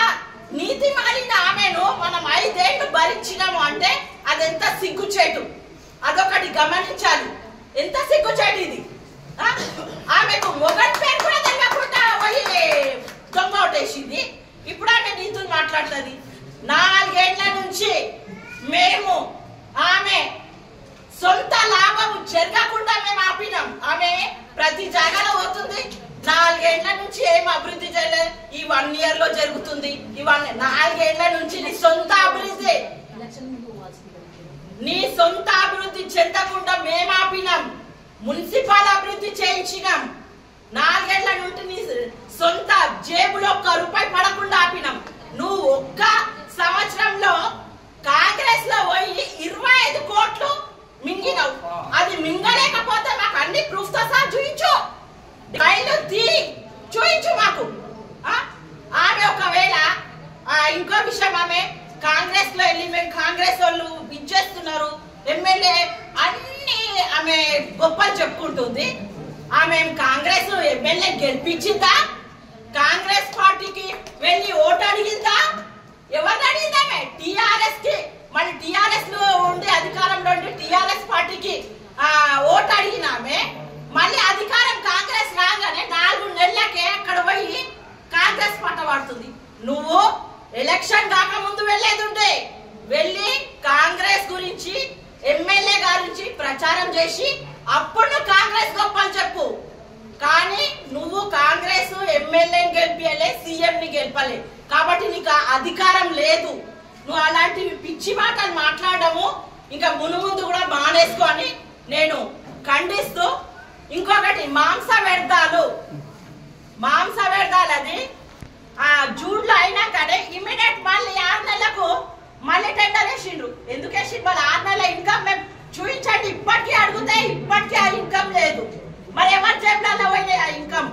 నీతి మాలిన ఆమెను మనం 5 ఏళ్లు భరించినాము అంటే అదెంత సిగ్గుచేటు, అదొకటి గమనించాలి. ఎంత సిగ్గుచేటు ఇది. ఆమెకు మొగన్ పేరు కూడా తెలియకుండా పోయి దొంగ ఓటేసింది. ఇప్పుడు ఆమె నీతులు మాట్లాడుతుంది. 4 ఏళ్ల నుంచి మేము ఆమె సొంత లాభం జరగకుండా మేము ఆపినాం. ఆమె ప్రతి జాగాలో పోతుంది. 4 ఏళ్ల నుంచి ఏం అభివృద్ధి చేయలేదు, ఈ 1 ఇయర్ లో జరుగుతుంది. ఇవన్నీ 4 ఏళ్ల నుంచి నీ సొంత అభివృద్ధి, నీ సొంత అభివృద్ధి చెందకుండా మేము ఆపినాం. మున్సిపల్ అభివృద్ధి చేయించినాం. 4 ఏళ్ల నుండి నీ సొంత జేబులో 1 రూపాయి పడకుండా ఆపినాం. నువ్వు ఒక్క సంవత్సరంలో కాంగ్రెస్ లో పోయి 25 కోట్లు మింగినావు. అది మింగలేకపోతే మాకు అన్ని ప్రూఫ్ తో సహా చూయించు, చూయించు మాకు. ఆమె ఒకవేళ ఇంకో విషయం, ఆమె కాంగ్రెస్ లో వెళ్ళి మేము కాంగ్రెస్ వాళ్ళు ఇచ్చేస్తున్నారు ఎమ్మెల్యే అన్ని ఆమె గొప్పలు చెప్పుకుంటుంది. ఆమె కాంగ్రెస్ ఎమ్మెల్యే గెలిపించిందా? కాంగ్రెస్ పార్టీకి వెళ్ళి ఓటు అడిగిందా? ఎవరిని అడిగింది ఆమె? టిఆర్ఎస్ కి, మళ్ళీ టిఆర్ఎస్ లో ఉండి అధికారంలో ఉండి టిఆర్ఎస్ పార్టీకి ఓటు అడిగిన ఆమె మళ్ళీ అధికారం కాంగ్రెస్ రాగానే 4 నెలలకే అక్కడ పోయి కాంగ్రెస్ పట్ట పడుతుంది. నువ్వు ఎలక్షన్ కాక ముందు వెళ్ళేది ఉంటే వెళ్ళి కాంగ్రెస్ గురించి ఎమ్మెల్యే గారించి ప్రచారం చేసి అప్పుడు కాంగ్రెస్ గొప్పని చెప్పు. కానీ నువ్వు కాంగ్రెస్ ఎమ్మెల్యేని గెలిపియలే, సీఎంని గెలపలే, కాబట్టి నీకు అధికారం లేదు. నువ్వు అలాంటి పిచ్చి మాటలు మాట్లాడము ఇంకా ముందు కూడా మానేసుకొని నేను ఖండిస్తూ. ఇంకొకటి మాంస వ్యర్థాలు అది జూన్ లో అయినాకనే ఇమీడియట్ మళ్ళీ 6 నెలలకు మళ్ళీ టెండర్ వేసిండ్రు. ఎందుకు వేసిండ్రు? మళ్ళీ 6 నెలల ఇన్కమ్ మేము చూపించండి. ఇప్పటికీ అడిగితే ఇప్పటికీ ఆ ఇన్కమ్ లేదు. మరి ఎవరి జేబులలో పోయినాయి ఆ ఇన్కమ్?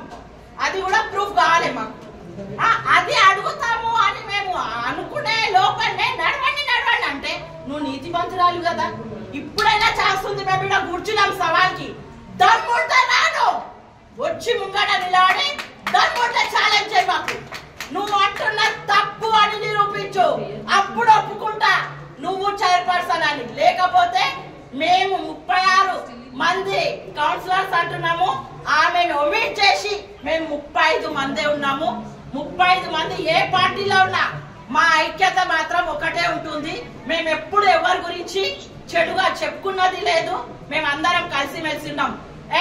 అది కూడా ప్రూఫ్ కావాలి మాకు. అది అడుగుతాము అని మేము అనుకునే లోపలనే నడవండి అంటే నువ్వు నీతిమంతురాలు కదా, ఇప్పుడైనా చేస్తుంది. మేము ఇక్కడ కూర్చున్నాం సవాల్కి. దమ్ముంటే రాను వచ్చి ముంగట నిలబడి దమ్ముంటే ఛాలెంజ్ చేయి మాకు. నువ్వు అంటున్న తప్పు అని నిరూపించు, అప్పుడు ఒప్పుకుంటా నువ్వు చైర్పర్సన్ అని. లేకపోతే మేము 36 మంది కౌన్సిలర్స్ అంటున్నాము, ఆమెను ఒమిట్ చేసి మేము 35 మందే ఉన్నాము. 35 మంది ఏ పార్టీలో ఉన్నా మా ఐక్యత మాత్రం ఒకటే ఉంటుంది. మేము ఎప్పుడు ఎవరి గురించి చెడుగా చెప్పుకున్నది లేదు. మేము అందరం కలిసిమెలిసి ఉన్నాం.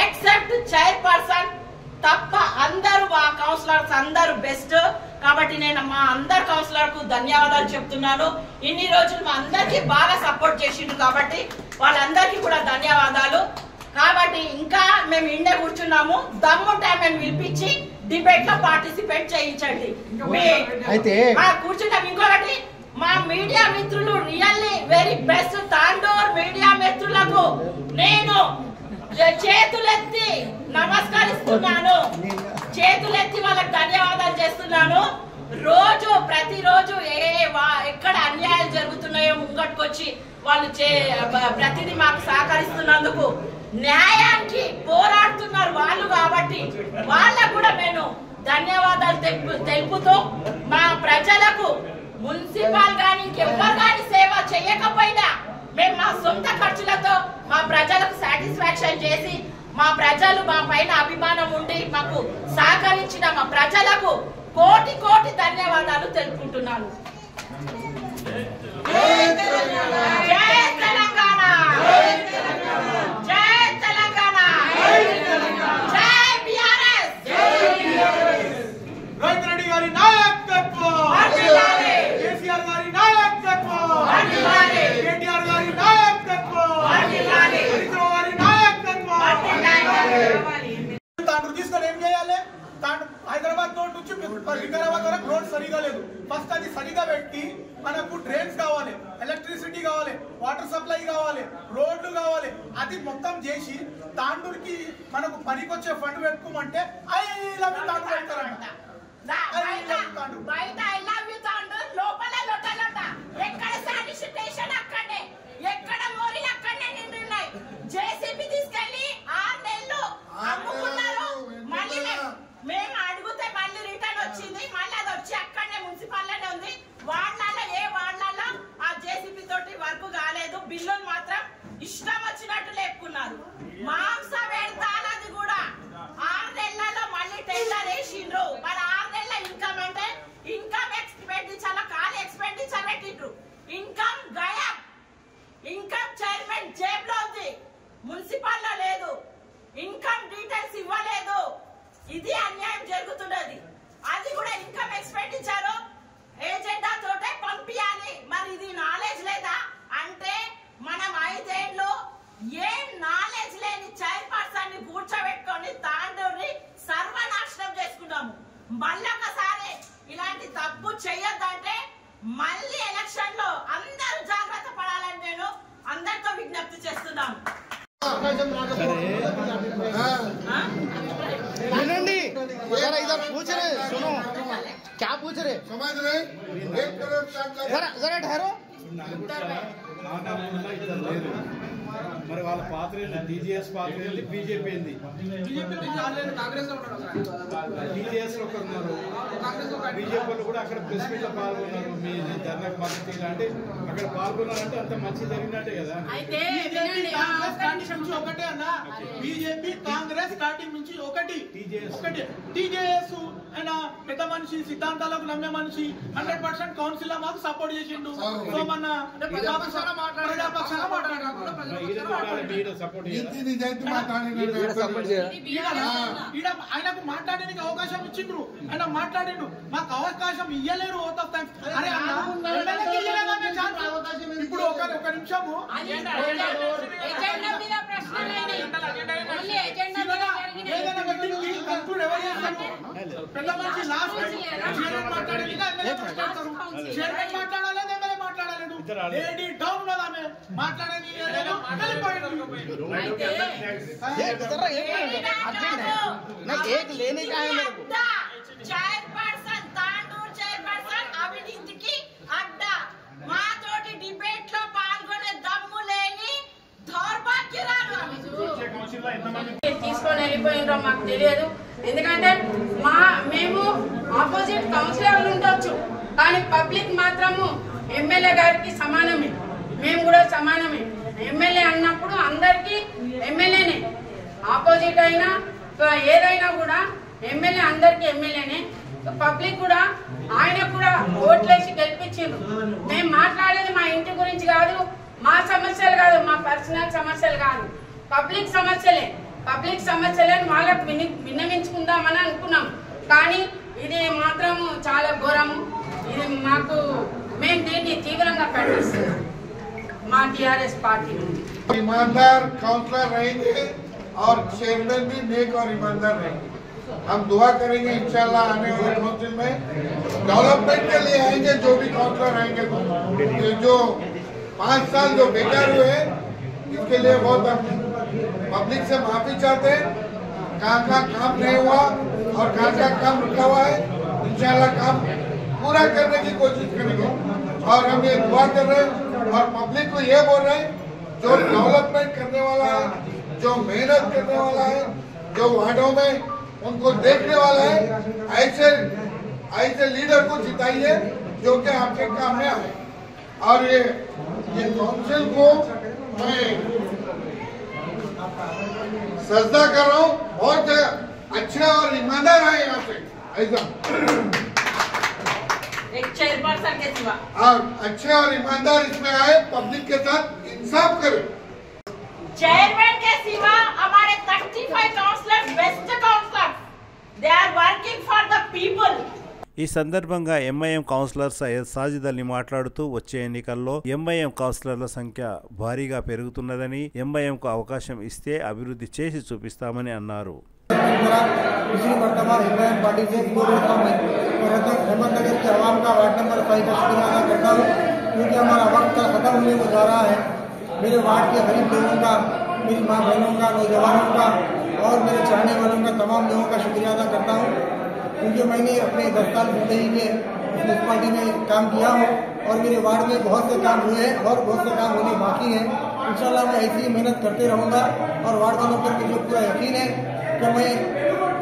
ఎక్సెప్ట్ చైర్పర్సన్ తప్ప అందరూ మా కౌన్సిలర్స్ అందరూ బెస్ట్. కాబట్టి నేను మా అందరు కౌన్సిలర్ కు ధన్యవాదాలు చెప్తున్నాను. ఇన్ని రోజులు మా అందరికి బాగా సపోర్ట్ చేసిండ్రు కాబట్టి వాళ్ళందరికీ కూడా ధన్యవాదాలు. కాబట్టి ఇంకా మేము ఇండే కూర్చున్నాము. దమ్ముంటే మేము పిలిపించి డిబేట్ లో పార్టిసిపేట్ చేయించండి. అయితే కూర్చున్నాం. ఇంకొకటి మా మీడియా మిత్రులు really very best. Tandur media మిత్రులకు నేను చేతులెత్తి నమస్కరిస్తున్నాను. చేతులెత్తి వాళ్ళకి ధన్యవాదాలు చేస్తున్నాను. ప్రతిరోజు ఎక్కడ అన్యాయాలు జరుగుతున్నాయో ముంగట్టుకొచ్చి వాళ్ళు ప్రతిదీ మాకు సహకరిస్తున్నందుకు, న్యాయానికి పోరాడుతున్నారు వాళ్ళు. కాబట్టి వాళ్ళకు కూడా నేను ధన్యవాదాలు తెలుపుతూ మా ప్రజలకు మున్సిపల్ గాని ఇంకెవ్వరు గాని సేవ చేయకపోయినా మేము మా సొంత ఖర్చులతో మా ప్రజలకు సాటిస్ఫాక్షన్ చేసి, మా ప్రజలు మా పైన అభిమానం ఉండి మాకు సహకరించిన మా ప్రజలకు కోటి కోటి ధన్యవాదాలు తెలుపుకుంటున్నాను. జై తెలంగాణ, జై తెలంగాణ, జై బీఆర్ఎస్.
రోహిత్ రెడ్డి గారి నాయకత్వం, కేసీఆర్ గారి నాయకత్వం, కేటీఆర్ గారి నాయకత్వం, హరీశ్రావు గారి నాయకత్వం. తాండూరు తీసుకొని ఏం చేయాలి? హైదరాబాద్ రోడ్ నుంచి వికారాబాద్ వరకు రోడ్ సరిగా లేదు. ఫస్ట్ అది సరిగా పెట్టి మనకు డ్రైన్స్ కావాలి, ఎలక్ట్రిసిటీ కావాలి, వాటర్ సప్లై కావాలి, రోడ్లు కావాలి. అది మొత్తం చేసి తాండూరుకి మనకు పనికొచ్చే ఫండ్ పెట్టుకోమంటే ఐ లవ్ యూ తాండూరు పెడతారంట.
ఎక్కడ శానిటేషన్ అక్కడే, ఎక్కడ మోరీలు అక్కడనే నిండున్నాయి. జేసీబీ తీసుకెళ్లి 6 నెలలు అమ్ముకున్నారు. మళ్ళీ మేము అడిగితే మళ్ళీ రిటర్న్ వచ్చింది. మళ్ళీ అది వచ్చి అక్కడనే మున్సిపాలిటీనే ఉంది. వాళ్ళలో ఏ వాళ్ళలో ఆ జేసీబీ తోటి వర్క్ కాలేదు. బిల్లులు మాత్రం ఇష్టం వచ్చినట్టు లేపుకున్నారు. మాంస పెడతానది కూడా 6 నెలలలో మళ్ళీ టెండర్ వేసిండ్రు. మరి 6 నెలల ఇన్కమ్ అంటే ఇన్కమ్ ఎక్స్పెండిచర్ ఖాళీ ఎక్స్పెండిచర్ పెట్టిండ్రు. ఇన్కమ్ గయాబ్. ఇన్కమ్ చైర్మన్ జేబులో ఉంది, మున్సిపల్ లో లేదు. ఇన్కమ్ డీటెయిల్స్ ఇవ్వలేదు. ఇది అన్యాయం జరుగుతున్నది. అది కూడా ఇన్కమ్ ఎక్స్పెండిచర్ ఏజెండా తోటే పంపించాలి. మరి ఇది నాలెడ్జ్ లేదా అంటే మనం 5 ఏళ్ళు ఏం నాలెడ్జ్ లేని చైర్పర్సన్ ని కూర్చోబెట్టుకొని తాండూరుని సర్వనాశనం చేసుకున్నాము. మళ్ళొకసారి ఇలాంటి తప్పు చెయ్యొద్దంటే మళ్ళీ ఎలక్షన్ లో అందరూ జాగ్రత్త పడాలని నేను అందరితో విజ్ఞప్తి చేస్తున్నాను.
इधर पूछ रहे सुनो, क्या पूछ रहे? समझ रहे? जरा ठहरो.
మరి వాళ్ళ పాత్ర టీజీఎస్ పాత్ర ఏంటి, బీజేపీ ఏంది? టీజీఎస్ లో ఉన్నారు, బీజేపీ కూడా అక్కడ ప్రెస్ మీట్ లో పాల్గొన్నారు. మీ ధర్నాకు మద్దతు అంటే అక్కడ పాల్గొన్నారంటే అంత మంచి జరిగినట్టే కదా.
ఒకటే అన్న, బీజేపీ కాంగ్రెస్ స్టార్టింగ్ నుంచి ఒకటి టీజేఎస్ ఆయన పెద్ద మనిషి, సిద్ధాంతాలకు నమ్మే మనిషి, 100% కౌన్సిల్ మాకు సపోర్ట్ చేసిండు. సో మన ప్రజాపక్షాన మాట్లాడారు. ఆయనకు మాట్లాడడానికి అవకాశం ఇచ్చిండ్రు, ఆయన మాట్లాడిండు. మాకు అవకాశం ఇయ్యలేరు. ఇప్పుడు ఒక నిమిషము
ఓన్లీ ఎజెండా
ఏదైనా మీటింగ్ కి కంక్లూడ్ ఎవరు చేస్తారు? పెద్ద మనిషి లాస్ట్ చైర్మన్ మాట్లాడాలి, చైర్మన్ మాట్లాడాలి, ఎమ్మెల్యే మాట్లాడాలి. లేడీ డౌన్ ఉన్నది ఆమె మాట్లాడని
చైర్పర్సన్ తాండూరు చైర్పర్సన్ అవినీతికి అడ్డా మాతోటి డిబేట్ లో పాల్గొనే దమ్ము లేని దౌర్భాగ్యరాలు తీసుకొని వెళ్ళిపోయినో మాకు తెలియదు. ఎందుకంటే మేము ఆపోజిట్ కౌన్సిలర్లు ఉండొచ్చు, కానీ పబ్లిక్ మాత్రము ఎమ్మెల్యే గారికి సమానమే, మేము కూడా సమానమే. ఎమ్మెల్యే అన్నప్పుడు అందరికీ ఎమ్మెల్యేనే, ఆపోజిట్ అయినా ఏదైనా కూడా ఎమ్మెల్యే అందరికీ ఎమ్మెల్యేనే. పబ్లిక్ కూడా ఆయన కూడా ఓట్లేసి గెలిపించిండ్రు. మేము మాట్లాడేది మా ఇంటి గురించి కాదు, మా సమస్యలు కాదు, మా పర్సనల్ సమస్యలు కాదు, పబ్లిక్ సమస్యలే. పబ్లిక్ సమస్యలను వాళ్ళకు విన్నవించుకుందామని అనుకున్నాం, కానీ ఇది మాత్రం చాలా ఘోరము. ఇది మాకు మేము దీన్ని తీవ్రంగా ఖండిస్తున్నాం మా टीआरएस पार्टी నుండి.
ईमानदार काउंसलर रहेंगे और चेयरमैन भी नेक और ईमानदार रहेंगे। हम दुआ करेंगे इंशाल्लाह आने वाले काउंसिल में डेवलपमेंट के लिए आएंगे। जो भी काउंसलर आएंगे तो जो 5 साल जो बेकार हुए इसके लिए बहुत पब्लिक से माफी चाहते हैं। कहाँ काम नहीं हुआ और कहाँ काम रुका हुआ है, इंशाल्लाह काम पूरा करने की कोशिश करेंगे। और हम ये दुआ कर रहे हैं और पब्लिक को ये बोल रहे हैं, जो डेवलपमेंट करने वाला है, जो मेहनत करने वाला है, जो वार्डों में उनको देखने वाला है, ऐसे लीडर को जिताइए जो कि आपके काम में आए। और ये काउंसिल को मैं सजदा कर रहा हूँ, बहुत अच्छे और ईमानदार आए यहाँ से, ऐसा
एक चेयरपर्सन के सिवा
और अच्छे और ईमानदार इसमें आए, पब्लिक के साथ इंसाफ करें।
चेयरमैन के सिवा हमारे 35 councillors best councillors, they are working for the people.
ఈ సందర్భంగా ఎంఐఎం కౌన్సిలర్ సయ్యద్ సాజిద్ అలీ మాట్లాడుతూ వచ్చే ఎన్నికల్లో ఎంఐఎం కౌన్సిలర్ల సంఖ్య భారీగా పెరుగుతున్నదని, ఎంఐఎంకు అవకాశం ఇస్తే అభివృద్ధి చేసి చూపిస్తామని అన్నారు.
पिछली मरतबा एमआईएम पार्टी से अहमदनगर के अवाम का वार्ड नंबर 5 का शुक्रिया अदा करता हूँ, क्योंकि हमारा वक्त का खत्म होने को जा रहा है। मेरे वार्ड के गरीब लोगों का, मेरी माँ बहनों का, नौजवानों का और मेरे चाहने वालों का, तमाम लोगों का शुक्रिया अदा करता हूँ, क्योंकि मैंने अपने 10 साल जिंदगी में म्यूनसिपालिटी में काम किया हूँ और मेरे वार्ड में बहुत से काम हुए हैं और बहुत से काम होने बाकी हैं। इंशाल्लाह मैं ऐसी ही मेहनत करते रहूँगा और वार्ड वालों पर मुझे पूरा यकीन है कि मैं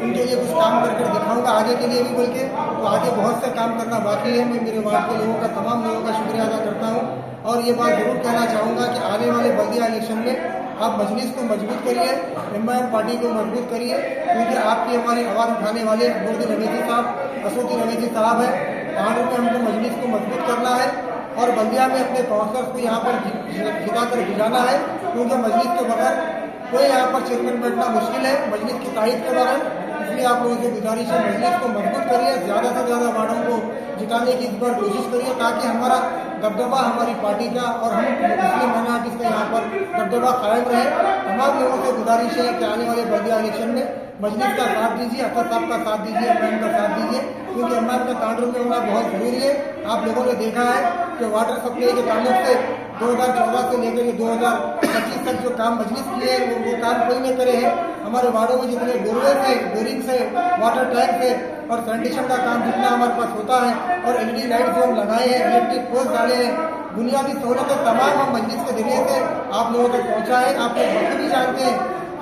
उनके लिए कुछ काम कर दिखाऊंगा आगे के लिए भी, बोल के तो आगे बहुत से काम करना बाकी है। मैं मेरे वार्ड के लोगों का, तमाम लोगों का शुक्रिया अदा करता हूँ और ये बात जरूर कहना चाहूँगा कि आने वाले बल्दिया इलेक्शन में आप मजलिस को मजबूत करिए, एमआईएम पार्टी को मजबूत करिए, क्योंकि आपकी हमारी आवाज़ उठाने वाले नूरुद्दीन अवेसी साहब, असदुद्दीन अवेसी साहब है। तांडूर में हमको मजलिस को मजबूत करना है और बल्दिया में अपने काउंसलर्स को यहाँ पर जिता कर भिजाना है, क्योंकि मजलिस के बगैर कोई यहाँ पर चेयरमैन बैठना मुश्किल है, मजलिस की तारीफ के बगैर। इसलिए आप लोगों से गुजारिश है, मजलिस को मजबूत करिए, ज़्यादा से ज़्यादा वार्डों को जिताने की इस बार कोशिश करिए, ताकि हमारा दबदबा हमारी पार्टी का और हम मुस्लिम माइनॉरिटीज का यहाँ पर दबदबा कायम रहे। तमाम लोगों से गुजारिश है कि आने वाले बल्दिया इलेक्शन में मजलिस का साथ दीजिए, अख्तर साहब का साथ दीजिए, एमआईएम का साथ दीजिए, क्योंकि एमआईएम का तांडूर में होना बहुत जरूरी है। आप लोगों ने देखा है कि वाटर सप्लाई के ताल्लुक से 2014 से लेकर के 2025 तक जो काम मजलिस किए वो काम कोई नहीं करे हैं। हमारे वार्डों में जितने बोरवेल से, बोरिंग से, वाटर टैंक से और सैनिटेशन का काम जितना हमारे पास होता है और एलईडी लाइट जो हम लगाए हैं, इलेक्ट्रिक पोस्ट डाले हैं, बुनियादी सहूलतें तमाम हम मजलिस के जरिए से आप लोगों तक पहुँचाए। आप लोग भी जानते हैं,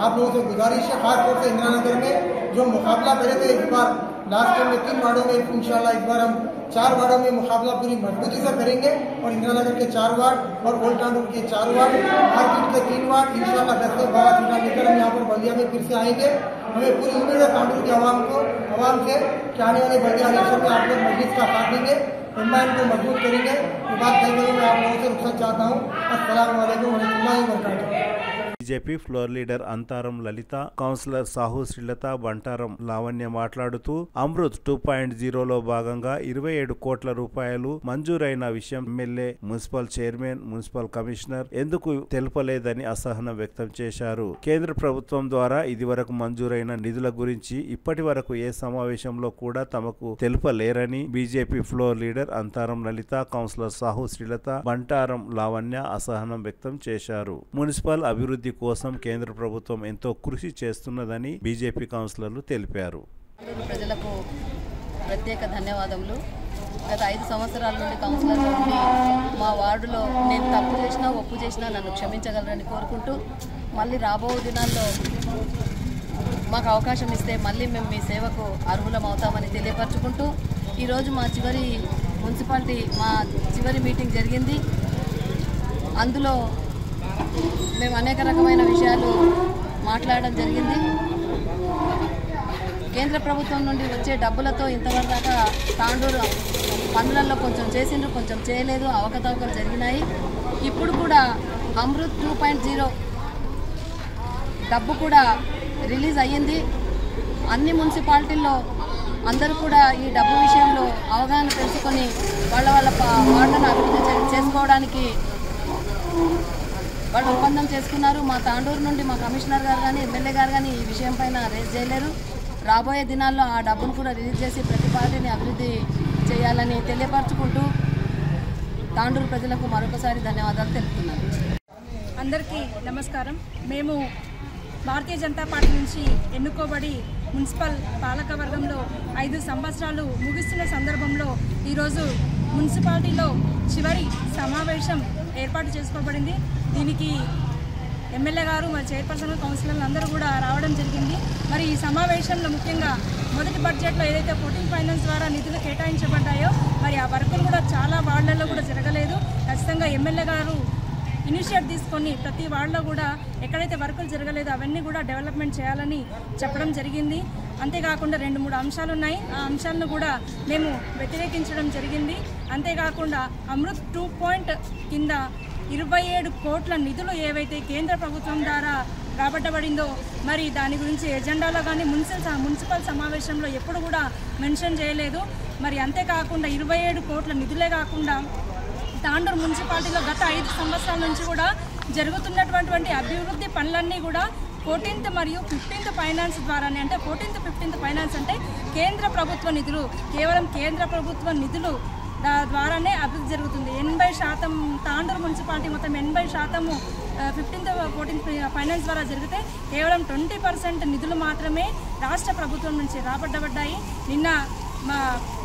आप लोगों से गुजारिश है, खासतौर से इंदिरा नगर में जो मुकाबला करे थे इस बार लास्ट टाइम में 3 वार्डों में, इंशाल्लाह इस बार हम 4 वार्डों में मुकाबला पूरी मजबूती से करेंगे और इंदिरा नगर के 4 वार्ड और ओल्ड टाउन के 4 वार्ड, मार्केट के 3 वार्ड, इंशाल्लाह 10 से 12 सीटा लेकर हम यहाँ पर बल्दिया में फिर से आएंगे। हमें पूरी उम्मीद है तांडूर के आवाम से कि आने वाले बल्दिया इलेक्शन में आप लोग मजलिस का साथ देंगे, एमआईएम को मजबूत करेंगे। ये बात कहने में मैं आप लोगों से रुखसत चाहता हूँ। अस्सलाम वालेकुम व रहमतुल्लाहि व बरकातुहू।
బీజేపీ ఫ్లోర్ లీడర్ అంతారం లలిత, కౌన్సిలర్ సాహు శ్రీలత, బంటారం లావణ్య మాట్లాడుతూ అమృత్ 2.0లో భాగంగా 27 కోట్ల రూపాయలు మంజూరైన విషయం MLA, municipal chairman, municipal commissioner ఎందుకు తెలుపలేదని అసహనం వ్యక్తం చేశారు. కేంద్ర ప్రభుత్వం ద్వారా ఇదివరకు మంజూరైన నిధుల గురించి ఇప్పటి వరకు ఏ సమావేశంలో కూడా తమకు తెలుపలేరని బీజేపీ ఫ్లోర్ లీడర్ అంతారం లలిత, కౌన్సిలర్ సాహు శ్రీలత, బంటారం లావణ్య అసహనం వ్యక్తం చేశారు. మున్సిపల్ అభివృద్ధి కోసం కేంద్ర ప్రభుత్వం ఎంతో కృషి చేస్తున్నదని బీజేపీ కౌన్సిలర్లు తెలిపారు.
ప్రజలకు ప్రత్యేక ధన్యవాదములు. గత 5 సంవత్సరాల నుండి కౌన్సిలర్గా ఉండి మా వార్డులో నేను తప్పు చేసినా ఒప్పు చేసినా నన్ను క్షమించగలరని కోరుకుంటూ మళ్ళీ రాబో దినాల్లో మాకు అవకాశం ఇస్తే మళ్ళీ మేము మీ సేవకు అర్హులం అవుతామని తెలియపరచుకుంటూ ఈరోజు మా చివరి మీటింగ్ జరిగింది. అందులో మేము అనేక రకమైన విషయాలు మాట్లాడడం జరిగింది. కేంద్ర ప్రభుత్వం నుండి వచ్చే డబ్బులతో ఇంతవరకు దాకా తాండూరు పనులలో కొంచెం చేసిండ్రు, కొంచెం చేయలేదు, అవకతవకలు జరిగినాయి. ఇప్పుడు కూడా అమృత్ 2.0 డబ్బు కూడా రిలీజ్ అయ్యింది. అన్ని మున్సిపాలిటీల్లో అందరూ కూడా ఈ డబ్బు విషయంలో అవగాహన తెలుసుకొని వాళ్ళ వార్డును అభివృద్ధి చేసుకోవడానికి వాళ్ళు ఒప్పందం చేసుకున్నారు. మా తాండూరు నుండి మా కమిషనర్ గారు కానీ ఎమ్మెల్యే గారు కానీ ఈ విషయం పైన రేజ్ చేయలేరు. రాబోయే దినాల్లో ఆ డబ్బును కూడా రిలీజ్ చేసి ప్రతి పార్టీని అభివృద్ధి చేయాలని తెలియపరచుకుంటూ తాండూరు ప్రజలకు మరొకసారి ధన్యవాదాలు తెలుపుతున్నాను.
అందరికీ నమస్కారం. మేము భారతీయ జనతా పార్టీ నుంచి ఎన్నుకోబడి మున్సిపల్ పాలకవర్గంలో 5 సంవత్సరాలు ముగిస్తున్న సందర్భంలో ఈరోజు మున్సిపాలిటీలో చివరి సమావేశం ఏర్పాటు చేసుకోబడింది. దీనికి ఎమ్మెల్యే గారు, మరి చైర్పర్సన్, కౌన్సిలర్లు అందరూ కూడా రావడం జరిగింది. మరి ఈ సమావేశంలో ముఖ్యంగా మొదటి బడ్జెట్లో ఏదైతే 14 ఫైనాన్స్ ద్వారా నిధులు కేటాయించబడ్డాయో మరి ఆ వర్కులు కూడా చాలా వార్డులలో కూడా జరగలేదు. ఖచ్చితంగా ఎమ్మెల్యే గారు ఇనిషియేట్ తీసుకొని ప్రతి వార్డులో కూడా ఎక్కడైతే వర్కులు జరగలేదో అవన్నీ కూడా డెవలప్మెంట్ చేయాలని చెప్పడం జరిగింది. అంతేకాకుండా 2-3 అంశాలు ఉన్నాయి. ఆ అంశాలను కూడా మేము వ్యతిరేకించడం జరిగింది. అంతేకాకుండా అమృత్ 2 కింద 27 కోట్ల నిధులు ఏవైతే కేంద్ర ప్రభుత్వం ద్వారా రాబట్టబడిందో మరి దాని గురించి ఎజెండాలో కానీ మున్సిపల్ సమావేశంలో ఎప్పుడు కూడా మెన్షన్ చేయలేదు. మరి అంతేకాకుండా 27 కోట్ల నిధులే కాకుండా తాండూరు మున్సిపాలిటీలో గత 5 సంవత్సరాల నుంచి కూడా జరుగుతున్నటువంటి అభివృద్ధి పనులన్నీ కూడా 14th మరియు 15th ఫైనాన్స్ ద్వారానే, అంటే 14th, 15th ఫైనాన్స్ అంటే కేంద్ర ప్రభుత్వ నిధులు, కేవలం కేంద్ర ప్రభుత్వ నిధులు ద్వారానే అభివృద్ధి జరుగుతుంది. 80% తాండూరు మున్సిపాలిటీ మొత్తం 80% 15th, 14th ఫైనాన్స్ ద్వారా జరిగితే కేవలం 20% నిధులు మాత్రమే రాష్ట్ర ప్రభుత్వం నుంచి రాబట్టబడ్డాయి. నిన్న మా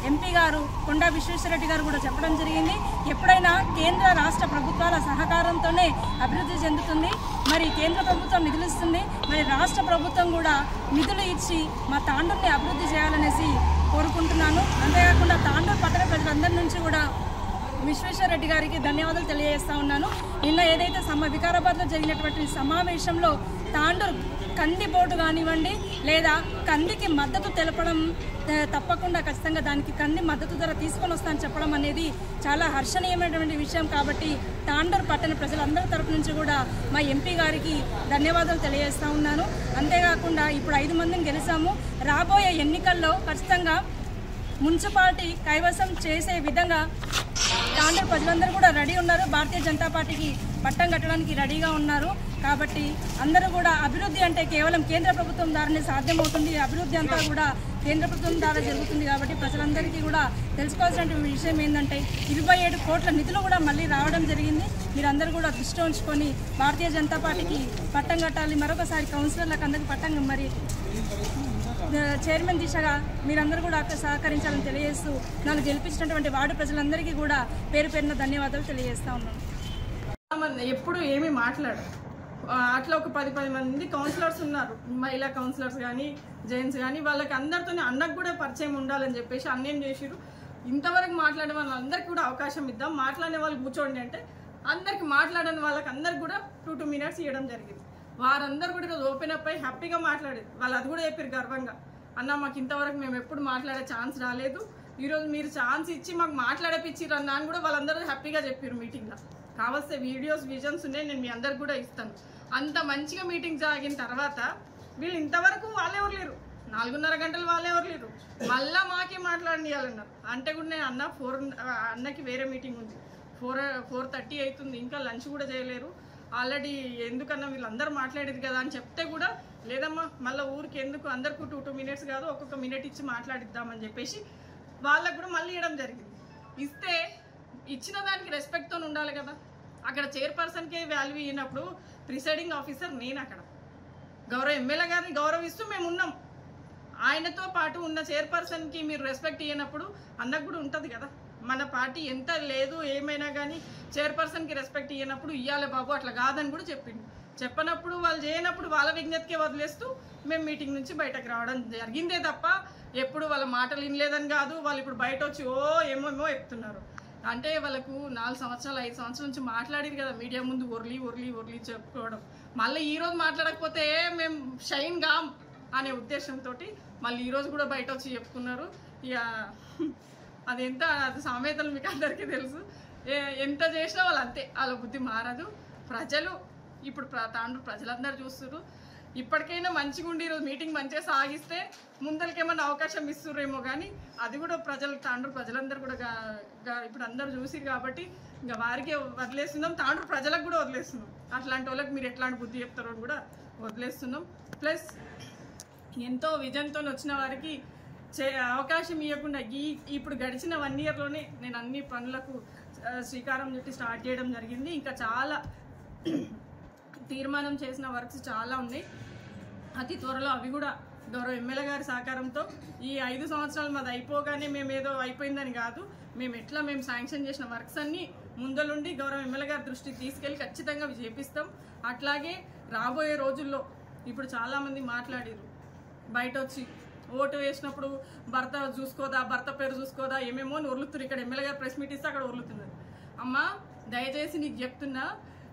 ఎంపీ గారు కొండా విశ్వేశ్వరరెడ్డి గారు కూడా చెప్పడం జరిగింది, ఎప్పుడైనా కేంద్ర రాష్ట్ర ప్రభుత్వాల సహకారంతోనే అభివృద్ధి చెందుతుంది. మరి కేంద్ర ప్రభుత్వం నిధులు ఇస్తుంది, మరి రాష్ట్ర ప్రభుత్వం కూడా నిధులు ఇచ్చి మా తాండూరుని అభివృద్ధి చేయాలనేసి కోరుకుంటున్నాను. అంతేకాకుండా తాండూరు పట్టణ ప్రజలందరి నుంచి కూడా విశ్వేశ్వరరెడ్డి గారికి ధన్యవాదాలు తెలియజేస్తా ఉన్నాను. నిన్న ఏదైతే వికారాబాద్లో జరిగినటువంటి సమావేశంలో తాండూరు కంది బోర్డు కానివ్వండి లేదా కందికి మద్దతు తెలపడం, తప్పకుండా ఖచ్చితంగా దానికి కంది మద్దతు ధర తీసుకొని వస్తానని చెప్పడం అనేది చాలా హర్షణీయమైనటువంటి విషయం. కాబట్టి తాండూరు పట్టణ ప్రజలందరి తరపు నుంచి కూడా మా ఎంపీ గారికి ధన్యవాదాలు తెలియజేస్తూ ఉన్నాను. అంతేకాకుండా ఇప్పుడు 5 మందిని గెలిచాము. రాబోయే ఎన్నికల్లో ఖచ్చితంగా మున్సిపాలిటీ కైవసం చేసే విధంగా తాండూరు ప్రజలందరూ కూడా రెడీ ఉన్నారు. భారతీయ జనతా పార్టీకి పట్టం కట్టడానికి రెడీగా ఉన్నారు. కాబట్టి అందరూ కూడా అభివృద్ధి అంటే కేవలం కేంద్ర ప్రభుత్వం ద్వారానే సాధ్యమవుతుంది. అభివృద్ధి అంతా కూడా కేంద్ర ప్రభుత్వం ద్వారా జరుగుతుంది. కాబట్టి ప్రజలందరికీ కూడా తెలుసుకోవాల్సిన విషయం ఏంటంటే 27 కోట్ల నిధులు కూడా మళ్ళీ రావడం జరిగింది. మీరందరూ కూడా దృష్టి ఉంచుకొని భారతీయ జనతా పార్టీకి పట్టం కట్టాలి. మరొకసారి కౌన్సిలర్లకు అందరికీ పట్టం, మరి చైర్మన్ దిశగా మీరందరూ కూడా సహకరించాలని తెలియజేస్తూ నన్ను గెలిపించినటువంటి వార్డు ప్రజలందరికీ కూడా పేరు పేరున ధన్యవాదాలు తెలియజేస్తా ఉన్నాను.
ఎప్పుడు ఏమీ మాట్లాడరు. అట్లా ఒక 10 మంది కౌన్సిలర్స్ ఉన్నారు, మహిళా కౌన్సిలర్స్ కానీ జెంట్స్ కానీ, వాళ్ళకి అందరితోనే అన్నకు కూడా పరిచయం ఉండాలని చెప్పేసి అన్నేం చేసిరు. ఇంతవరకు మాట్లాడే వాళ్ళందరికీ కూడా అవకాశం ఇద్దాం, మాట్లాడే వాళ్ళు కూర్చోండి అంటే అందరికి మాట్లాడని వాళ్ళకి అందరికి కూడా 2 minutes ఇవ్వడం జరిగింది. వారందరూ కూడా ఈరోజు ఓపెన్ అప్ అయి హ్యాపీగా మాట్లాడేది. వాళ్ళు అది కూడా చెప్పారు గర్వంగా, అన్న మాకు ఇంతవరకు మేము ఎప్పుడు మాట్లాడే ఛాన్స్ రాలేదు, ఈరోజు మీరు ఛాన్స్ ఇచ్చి మాకు మాట్లాడపిచ్చిర్రు అన్నా అని కూడా వాళ్ళందరూ హ్యాపీగా చెప్పారు మీటింగ్లో. కావలసిన వీడియోస్ విజన్స్ ఉన్నాయి, నేను మీ అందరికి కూడా ఇస్తాను. అంత మంచిగా మీటింగ్ జరిగిన తర్వాత వీళ్ళు ఇంతవరకు వాళ్ళే ఎవరు లేరు, 4.5 గంటలు వాళ్ళే ఎవరు లేరు, మళ్ళీ మాకే మాట్లాడియాలన్నారు. అంటే కూడా నేను అన్నకి వేరే మీటింగ్ ఉంది, 4:30 అవుతుంది, ఇంకా లంచ్ కూడా చేయలేరు. ఆల్రెడీ ఎందుకన్నా వీళ్ళందరూ మాట్లాడేది కదా అని చెప్తే కూడా లేదమ్మా మళ్ళీ ఊరికి ఎందుకు, అందరికీ 2 minutes కాదు ఒక్కొక్క మినిట్ ఇచ్చి మాట్లాడిద్దామని చెప్పేసి వాళ్ళకు కూడా మళ్ళీ ఇవ్వడం జరిగింది. ఇస్తే ఇచ్చిన దానికి రెస్పెక్ట్తో ఉండాలి కదా. అక్కడ చైర్పర్సన్కే వాల్యూ ఇచ్చినప్పుడు ప్రిసైడింగ్ ఆఫీసర్ నేను, అక్కడ గౌరవ ఎమ్మెల్యే గారిని గౌరవిస్తూ మేము ఉన్నాం. ఆయనతో పాటు ఉన్న చైర్పర్సన్కి మీరు రెస్పెక్ట్ ఇవ్వనప్పుడు అన్నకు కూడా ఉంటుంది కదా. మన పార్టీ ఎంత లేదు ఏమైనా కానీ చైర్పర్సన్కి రెస్పెక్ట్ ఇవ్వనప్పుడు ఇవ్వాలి బాబు అట్లా కాదని కూడా చెప్పిండు. చెప్పనప్పుడు వాళ్ళు చేయనప్పుడు వాళ్ళ విజ్ఞతకే వదిలేస్తూ మేము మీటింగ్ నుంచి బయటకు రావడం జరిగిందే తప్ప ఎప్పుడు వాళ్ళ మాటలు వినలేదని కాదు. వాళ్ళు ఇప్పుడు బయట వచ్చి ఏమేమో చెప్తున్నారు. అంటే వాళ్ళకు 4 సంవత్సరాలు 5 సంవత్సరాల నుంచి మాట్లాడారు కదా మీడియా ముందు ఒర్లి చెప్పుకోవడం. మళ్ళీ ఈరోజు మాట్లాడకపోతే మేము షైన్ గాం అనే ఉద్దేశంతో మళ్ళీ ఈరోజు కూడా బయట వచ్చి చెప్పుకున్నారు. ఇక అది సామెతలు మీకు అందరికీ తెలుసు. ఎంత చేసినా వాళ్ళు అంతే, వాళ్ళ బుద్ధి మారదు. ప్రజలు ఇప్పుడు తాండూరు ప్రజలందరూ చూస్తున్నారు. ఇప్పటికైనా మంచిగా ఉండి ఈరోజు మీటింగ్ మంచిగా సాగిస్తే ముందరికేమన్నా అవకాశం ఇస్తుర్రేమో కానీ అది కూడా తాండూరు ప్రజలందరూ కూడా ఇప్పుడు అందరూ చూసిరు కాబట్టి ఇంకా వారికి వదిలేస్తున్నాం, తాండూరు ప్రజలకు కూడా వదిలేస్తున్నాం. అట్లాంటి వాళ్ళకి మీరు ఎట్లాంటి బుద్ధి చెప్తారో అని కూడా వదిలేస్తున్నాం. ప్లస్ ఎంతో విజన్తో వచ్చిన వారికి అవకాశం ఇవ్వకుండా ఇప్పుడు గడిచిన 1 yearలోనే నేను అన్ని పనులకు శ్రీకారం చుట్టి స్టార్ట్ చేయడం జరిగింది. ఇంకా చాలా తీర్మానం చేసిన వర్క్స్ చాలా ఉన్నాయి. అతి త్వరలో అవి కూడా గౌరవ ఎమ్మెల్యే గారి సహకారంతో ఈ 5 సంవత్సరాలు మాది అయిపోగానే మేము ఏదో అయిపోయిందని కాదు, మేము శాంక్షన్ చేసిన వర్క్స్ అన్నీ ముందలుండి గౌరవ ఎమ్మెల్యే గారి దృష్టికి తీసుకెళ్ళి ఖచ్చితంగా చేపిస్తాం. అట్లాగే రాబోయే రోజుల్లో ఇప్పుడు చాలామంది మాట్లాడారు బయట వచ్చి ఓటు వేసినప్పుడు భర్త చూసుకోదా, భర్త పేరు చూసుకోదా, ఏమేమో అని ఒర్లుతున్నారు. ఇక్కడ ఎమ్మెల్యే గారు ప్రెస్ మీట్ ఇస్తే అక్కడ ఒర్లుతున్నారు. అమ్మ దయచేసి నీకు చెప్తున్నా,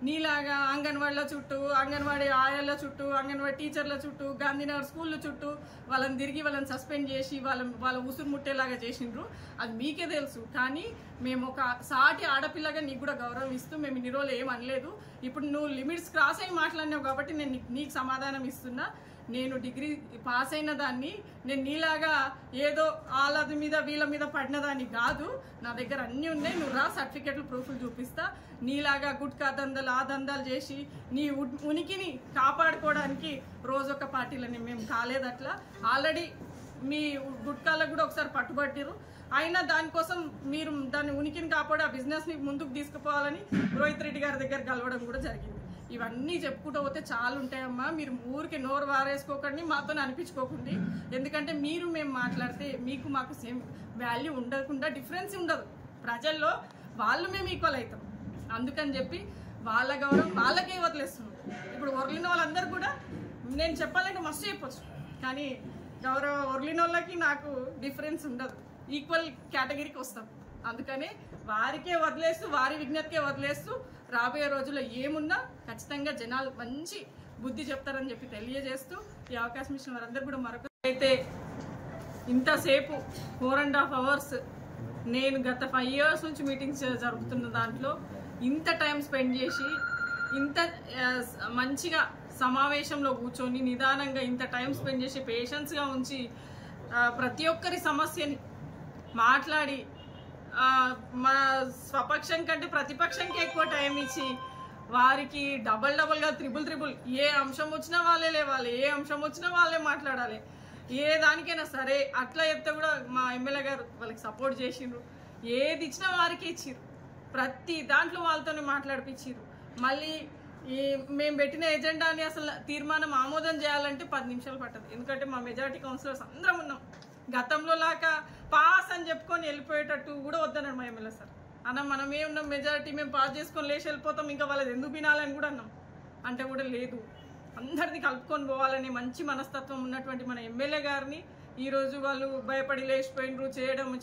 నీలాగా అంగన్వాడీల చుట్టూ, అంగన్వాడీ ఆయాల చుట్టూ, అంగన్వాడీ టీచర్ల చుట్టూ, గాంధీనగర్ స్కూళ్ళ చుట్టూ వాళ్ళని తిరిగి వాళ్ళని సస్పెండ్ చేసి వాళ్ళ ఉసురు ముట్టేలాగా చేసిండ్రు. అది మీకే తెలుసు. కానీ మేము ఒక సాటి ఆడపిల్లగా నీకు కూడా గౌరవం ఇస్తూ మేము ఇన్ని రోజులు ఏం అనలేదు. ఇప్పుడు నువ్వు లిమిట్స్ క్రాస్ అయ్యి మాట్లాడినావు కాబట్టి నేను నీకు సమాధానం ఇస్తున్నా. నేను డిగ్రీ పాస్ అయిన దాన్ని, నేను నీలాగా ఏదో వాళ్ళ మీద వీళ్ళ మీద పడిన దాన్ని కాదు. నా దగ్గర అన్నీ ఉన్నాయి, నువ్వు రా సర్టిఫికెట్లు ప్రూఫ్లు చూపిస్తా. నీలాగా గుట్కా దందాలు ఆ దందాలు చేసి నీ ఉనికిని కాపాడుకోవడానికి రోజొక పార్టీలని మేము కాలేదు. అట్లా ఆల్రెడీ మీ గుట్కాలకు కూడా ఒకసారి పట్టుబట్టిరు. అయినా దానికోసం మీరు దాని ఉనికిని కాపాడి ఆ బిజినెస్ని ముందుకు తీసుకుపోవాలని రోహిత్ రెడ్డి గారి దగ్గర కలవడం కూడా జరిగింది. ఇవన్నీ చెప్పుకుంటూ పోతే చాలా ఉంటాయమ్మా. మీరు ఊరికి నోరు వారేసుకోకండి, మాతో అనిపించుకోకండి. ఎందుకంటే మేము మాట్లాడితే మీకు మాకు సేమ్ వాల్యూ ఉండకుండా డిఫరెన్స్ ఉండదు. ప్రజల్లో మేము ఈక్వల్ అవుతాం. అందుకని చెప్పి వాళ్ళ గౌరవం వాళ్ళకే వదిలేస్తున్నాం. ఇప్పుడు ఒర్లిన వాళ్ళందరూ కూడా నేను చెప్పాలంటే మస్తు చెప్పొచ్చు, కానీ గౌరవ ఒర్లిన వాళ్ళకి నాకు డిఫరెన్స్ ఉండదు, ఈక్వల్ కేటగిరీకి వస్తాం. అందుకనే వారికే వదిలేస్తూ, వారి విజ్ఞతకే వదిలేస్తూ రాబోయే రోజుల్లో ఏమున్నా ఖచ్చితంగా జనాలు మంచి బుద్ధి చెప్తారని చెప్పి తెలియజేస్తూ ఈ అవకాశం ఇచ్చిన వారందరూ కూడా మరొక అయితే ఇంతసేపు 4.5 hours నేను గత 5 years నుంచి మీటింగ్స్ జరుపుతున్న దాంట్లో ఇంత టైం స్పెండ్ చేసి ఇంత మంచిగా సమావేశంలో కూర్చొని నిదానంగా ఇంత టైం స్పెండ్ చేసి పేషెన్స్గా ఉంచి ప్రతి ఒక్కరి సమస్యని మాట్లాడి మన స్వపక్షం కంటే ప్రతిపక్షంకి ఎక్కువ టైం ఇచ్చి వారికి డబల్గా త్రిబుల్ ఏ అంశం వచ్చినా వాళ్ళే లేవాలి, ఏ అంశం వచ్చినా వాళ్ళే మాట్లాడాలి, ఏ దానికైనా సరే అట్లా చెప్తే కూడా మా ఎమ్మెల్యే గారు వాళ్ళకి సపోర్ట్ చేసిండ్రు. ఏది ఇచ్చినా వారికి ఇచ్చిర్రు, ప్రతి దాంట్లో వాళ్ళతోనే మాట్లాడిపించారు. మళ్ళీ మేము పెట్టిన ఎజెండాని అసలు తీర్మానం ఆమోదం చేయాలంటే 10 నిమిషాలు పట్టదు. ఎందుకంటే మా మెజారిటీ కౌన్సిలర్స్ అందరం ఉన్నాం. గతంలో లాగా పాస్ అని చెప్పుకొని వెళ్ళిపోయేటట్టు కూడా వద్దన్నాడు మా ఎమ్మెల్యే సార్. అన్న మనమే ఉన్నాం మెజారిటీ, మేము పాస్ చేసుకొని లేచి వెళ్ళిపోతాం, ఇంకా వాళ్ళది ఎందుకు వినాలని కూడా అన్నాం. అంటే కూడా లేదు, అందరిది కలుపుకొని పోవాలని మంచి మనస్తత్వం ఉన్నటువంటి మన ఎమ్మెల్యే గారిని ఈరోజు వాళ్ళు భయపడి లేచిపోయినరు,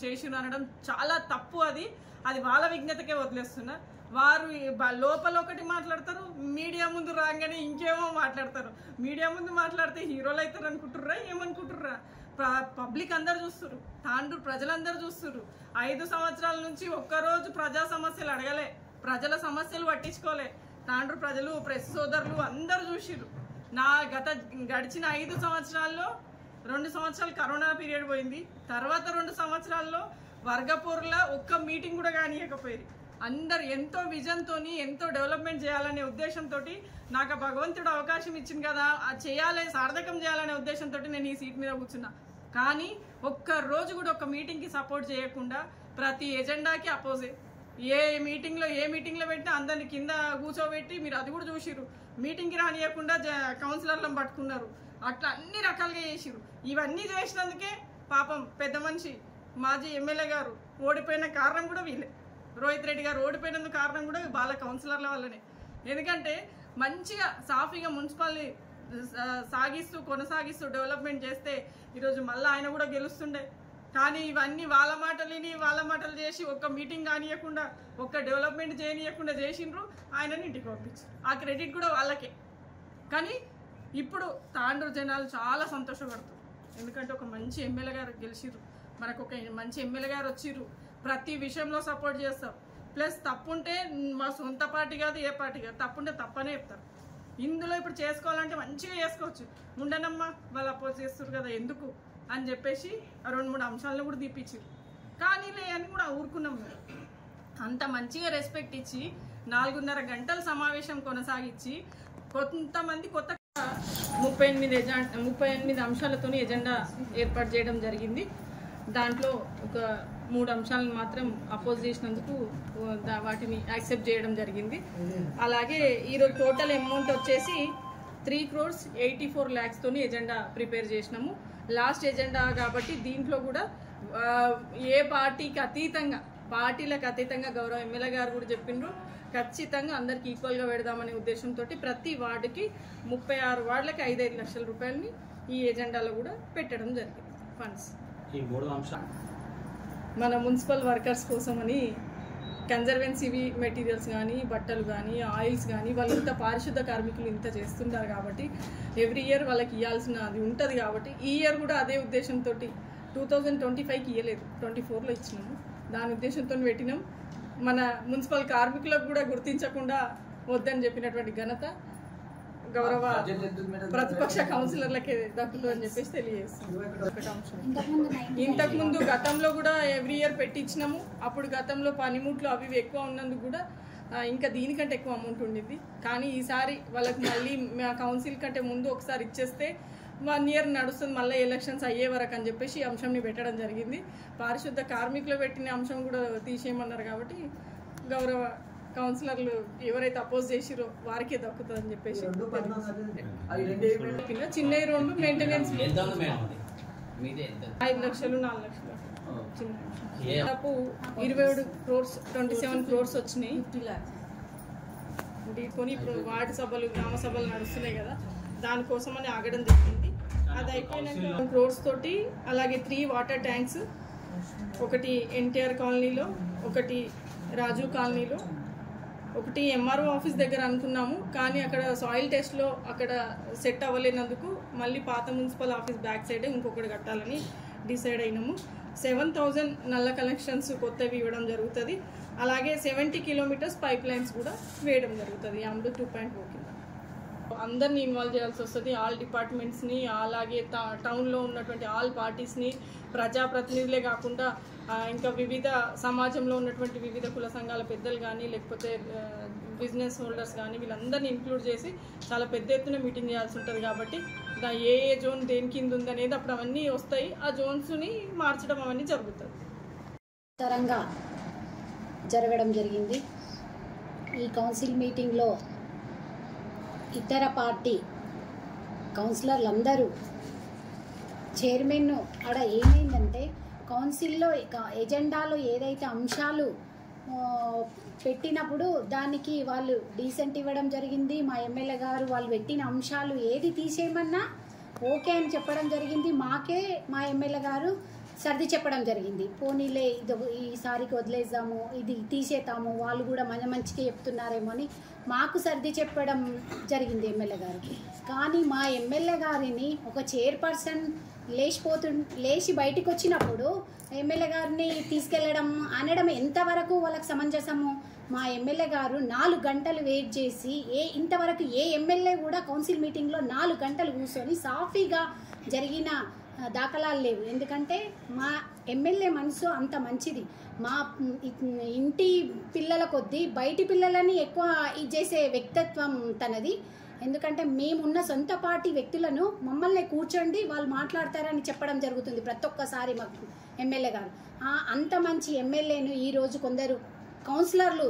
చేసిరు అనడం చాలా తప్పు. అది వాళ్ళ విజ్ఞతకే వదిలేస్తున్నా. వారు లోపల ఒకటి మాట్లాడతారు, మీడియా ముందు రాగానే ఇంకేమో మాట్లాడతారు. మీడియా ముందు మాట్లాడితే హీరోలు అవుతారు అనుకుంటుర్రా, ఏమనుకుంటుర్రా? పబ్లిక్ అందరు చూస్తున్నారు, తాండూరు ప్రజలందరూ చూస్తున్నారు. 5 సంవత్సరాల నుంచి ఒక్కరోజు ప్రజా సమస్యలు అడగలే, ప్రజల సమస్యలు పట్టించుకోలే. తాండూరు ప్రజలు, ప్రెస్ సోదరులు అందరూ చూసిర్రు. గడిచిన 5 సంవత్సరాల్లో 2 సంవత్సరాలు కరోనా పీరియడ్ పోయింది. తర్వాత 2 సంవత్సరాల్లో వర్గపూర్ల ఒక్క మీటింగ్ కూడా కానియకపోయింది. అందరు ఎంతో విజన్తోని ఎంతో డెవలప్మెంట్ చేయాలనే ఉద్దేశంతో నాకు భగవంతుడు అవకాశం ఇచ్చింది కదా, అది చేయాలి, సార్థకం చేయాలనే ఉద్దేశంతో నేను ఈ సీట్ మీద కూర్చున్నా. కానీ ఒక్క రోజు కూడా ఒక మీటింగ్కి సపోర్ట్ చేయకుండా ప్రతి ఎజెండాకి అపోజే. ఏ మీటింగ్లో పెట్టినా అందరిని కింద కూర్చోబెట్టి, మీరు అది కూడా చూసిరు, మీటింగ్కి రానియకుండా కౌన్సిలర్లను పట్టుకున్నారు. అట్లా అన్ని రకాలుగా చేసిరు. ఇవన్నీ చేసినందుకే పాపం పెద్ద మనిషి మాజీ ఎమ్మెల్యే గారు ఓడిపోయిన కారణం కూడా వీళ్ళే. రోహిత్ రెడ్డి గారు ఓడిపోయినందుకు కారణం కూడా వాళ్ళ కౌన్సిలర్ల వల్లనే. ఎందుకంటే మంచిగా సాఫీగా మున్సిపాలిటీ కొనసాగిస్తూ డెవలప్మెంట్ చేస్తే ఈరోజు మళ్ళీ ఆయన కూడా గెలుస్తుండే. కానీ ఇవన్నీ వాళ్ళ మాటలు చేసి ఒక్క మీటింగ్ కానియకుండా, ఒక్క డెవలప్మెంట్ చేయనీయకుండా చేసిండ్రు. ఆయనని ఇంటికి పంపించారు. ఆ క్రెడిట్ కూడా వాళ్ళకే. కానీ ఇప్పుడు తాండూరు జనాలు చాలా సంతోషపడుతారు. ఎందుకంటే ఒక మంచి ఎమ్మెల్యే గారు గెలిచిర్రు, మనకు ఒక మంచి ఎమ్మెల్యే గారు వచ్చిర్రు. ప్రతి విషయంలో సపోర్ట్ చేస్తాం. ప్లస్ తప్పుంటే మా సొంత పార్టీ కాదు, ఏ పార్టీ కాదు, తప్పుంటే తప్పనే చెప్తారు. ఇందులో ఇప్పుడు చేసుకోవాలంటే మంచిగా చేసుకోవచ్చు. ఉండనమ్మా వాళ్ళు అపోజ్ చేస్తారు కదా ఎందుకు అని చెప్పేసి 2-3 అంశాలను కూడా తీపిచ్చారు. కానీ అని కూడా ఊరుకున్నాం. అంత మంచిగా రెస్పెక్ట్ ఇచ్చి 4.5 గంటల సమావేశం కొనసాగించి కొంతమంది కొత్త 38 అంశాలతో ఎజెండా ఏర్పాటు చేయడం జరిగింది. దాంట్లో ఒక 3 అంశాలను మాత్రం అపోజ్ చేసినందుకు వాటిని యాక్సెప్ట్ చేయడం జరిగింది. అలాగే ఈరోజు టోటల్ అమౌంట్ వచ్చేసి 3,84 lakhs తోని ఎజెండా ప్రిపేర్ చేసినాము. లాస్ట్ ఎజెండా కాబట్టి దీంట్లో కూడా ఏ పార్టీలకు అతీతంగా గౌరవ ఎమ్మెల్యే గారు కూడా చెప్పిండ్రు, ఖచ్చితంగా అందరికి ఈక్వల్గా పెడదామనే ఉద్దేశంతో ప్రతి వార్డుకి 36 వార్డులకి 5-5 లక్షల రూపాయలని ఈ ఎజెండాలో కూడా పెట్టడం జరిగింది ఫండ్స్.
ఈ 3 అంశాలు
మన మున్సిపల్ వర్కర్స్ కోసమని కన్జర్వెన్సీవి మెటీరియల్స్ కానీ, బట్టలు కానీ, ఆయిల్స్ కానీ, వాళ్ళు ఇంత పారిశుద్ధ కార్మికులు ఇంత చేస్తుంటారు కాబట్టి ఎవ్రీ ఇయర్ వాళ్ళకి ఇవ్వాల్సిన అది ఉంటుంది కాబట్టి ఈ ఇయర్ కూడా అదే ఉద్దేశంతో 2025కి ఇవ్వలేదు, 24లో ఇచ్చినాము. దాని ఉద్దేశంతో పెట్టినాం. మన మున్సిపల్ కార్మికులకు కూడా గుర్తించకుండా వద్దని చెప్పినటువంటి ఘనత గౌరవ ప్రతిపక్ష కౌన్సిలర్లకే దక్కుతుంది అని చెప్పేసి తెలియజేస్తున్నాం. ఇంతకుముందు గతంలో కూడా ఎవ్రీ ఇయర్ పెట్టించినాము. అప్పుడు గతంలో పనిముట్లు అవి ఎక్కువ ఉన్నందుకు కూడా ఇంకా దీనికంటే ఎక్కువ అమౌంట్ ఉండింది. కానీ ఈసారి వాళ్ళకి మళ్ళీ మా కౌన్సిల్ కంటే ముందు ఒకసారి ఇచ్చేస్తే 1 year నడుస్తుంది, మళ్ళీ ఎలక్షన్స్ అయ్యే వరకు అని చెప్పేసి ఈ అంశంని పెట్టడం జరిగింది. పారిశుద్ధ కార్మికులు పెట్టిన అంశం కూడా తీసేయమన్నారు కాబట్టి గౌరవ కౌన్సిలర్లు ఎవరైతే అపోజ్ చేసిరో వారికే దక్కుతుంది అని చెప్పేసి. చిన్న రోడ్లు మెయింటెనెన్స్ 5 లక్షలు 4 లక్షలు దాదాపు 27 crores 27 crores వచ్చినాయి. కొని ఇప్పుడు వార్డు సభలు, గ్రామ సభలు నడుస్తున్నాయి కదా, దానికోసమని ఆగడం జరిగింది. అది అయిపోయినాక 1 crores తోటి అలాగే 3 వాటర్ ట్యాంక్స్, ఒకటి ఎన్టీఆర్ కాలనీలో, ఒకటి రాజు కాలనీలో, ఒకటి ఎంఆర్ఓ ఆఫీస్ దగ్గర అనుకున్నాము. కానీ అక్కడ సాయిల్ టెస్ట్లో అక్కడ సెట్ అవ్వలేనందుకు మళ్ళీ పాత మున్సిపల్ ఆఫీస్ బ్యాక్ సైడ్ ఇంకొకటి కట్టాలని డిసైడ్ అయినాము. 7,000 నల్ల కనెక్షన్స్ కొత్తవి ఇవ్వడం జరుగుతుంది. అలాగే 70 kilometers పైప్ లైన్స్ కూడా వేయడం జరుగుతుంది. అమృత్ 2.0 కింద అందరినీ ఇన్వాల్వ్ చేయాల్సి వస్తుంది. ఆల్ డిపార్ట్మెంట్స్ని, అలాగే టౌన్లో ఉన్నటువంటి ఆల్ పార్టీస్ని, ప్రజాప్రతినిధులే కాకుండా ఇంకా వివిధ సమాజంలో ఉన్నటువంటి వివిధ కుల సంఘాల పెద్దలు కానీ, లేకపోతే బిజినెస్ హోల్డర్స్ కానీ, వీళ్ళందరినీ ఇంక్లూడ్ చేసి చాలా పెద్ద ఎత్తున మీటింగ్ చేయాల్సి ఉంటుంది. కాబట్టి ఏ జోన్ దేని కింద ఉందనేది అప్పుడు అవన్నీ వస్తాయి. ఆ జోన్స్ని మార్చడం అవన్నీ జరుగుతుంది.
తరంగా జరగడం జరిగింది. ఈ కౌన్సిల్ మీటింగ్లో ఇతర పార్టీ కౌన్సిలర్లు అందరూ చైర్మన్ ఆడ ఏమైందంటే కౌన్సిల్లో ఎజెండాలో ఏదైతే అంశాలు పెట్టినప్పుడు దానికి వాళ్ళు డీసెంట్ ఇవ్వడం జరిగింది. మా ఎమ్మెల్యే గారు వాళ్ళు పెట్టిన అంశాలు ఏది తీసేయమన్నా ఓకే అని చెప్పడం జరిగింది. మాకే మా ఎమ్మెల్యే గారు సర్ది చెప్పడం జరిగింది. పోనీలే ఇది ఈసారికి వదిలేద్దాము, ఇది తీసేతాము, వాళ్ళు కూడా మంచిగా చెప్తున్నారేమో అని మాకు సర్ది చెప్పడం జరిగింది ఎమ్మెల్యే గారికి. కానీ మా ఎమ్మెల్యే గారిని ఒక చైర్పర్సన్ లేచి బయటికి వచ్చినప్పుడు ఎమ్మెల్యే గారిని తీసుకెళ్లడం అనడం ఎంతవరకు వాళ్ళకి సమంజసము? మా ఎమ్మెల్యే గారు 4 గంటలు వెయిట్ చేసి ఇంతవరకు ఏ ఎమ్మెల్యే కూడా కౌన్సిల్ మీటింగ్లో 4 గంటలు కూర్చొని సాఫీగా జరిగిన దాఖలాలు లేవు. ఎందుకంటే మా ఎమ్మెల్యే మనసు అంత మంచిది. మా ఇంటి పిల్లల కొద్దీ బయటి పిల్లలని ఎక్కువ ఇది చేసే వ్యక్తిత్వం తనది. ఎందుకంటే మేమున్న సొంత పార్టీ వ్యక్తులను మమ్మల్ని కూర్చోండి వాళ్ళు మాట్లాడతారని చెప్పడం జరుగుతుంది ప్రతి ఒక్కసారి మాకు ఎమ్మెల్యే గారు. అంత మంచి ఎమ్మెల్యేను ఈరోజు కొందరు కౌన్సిలర్లు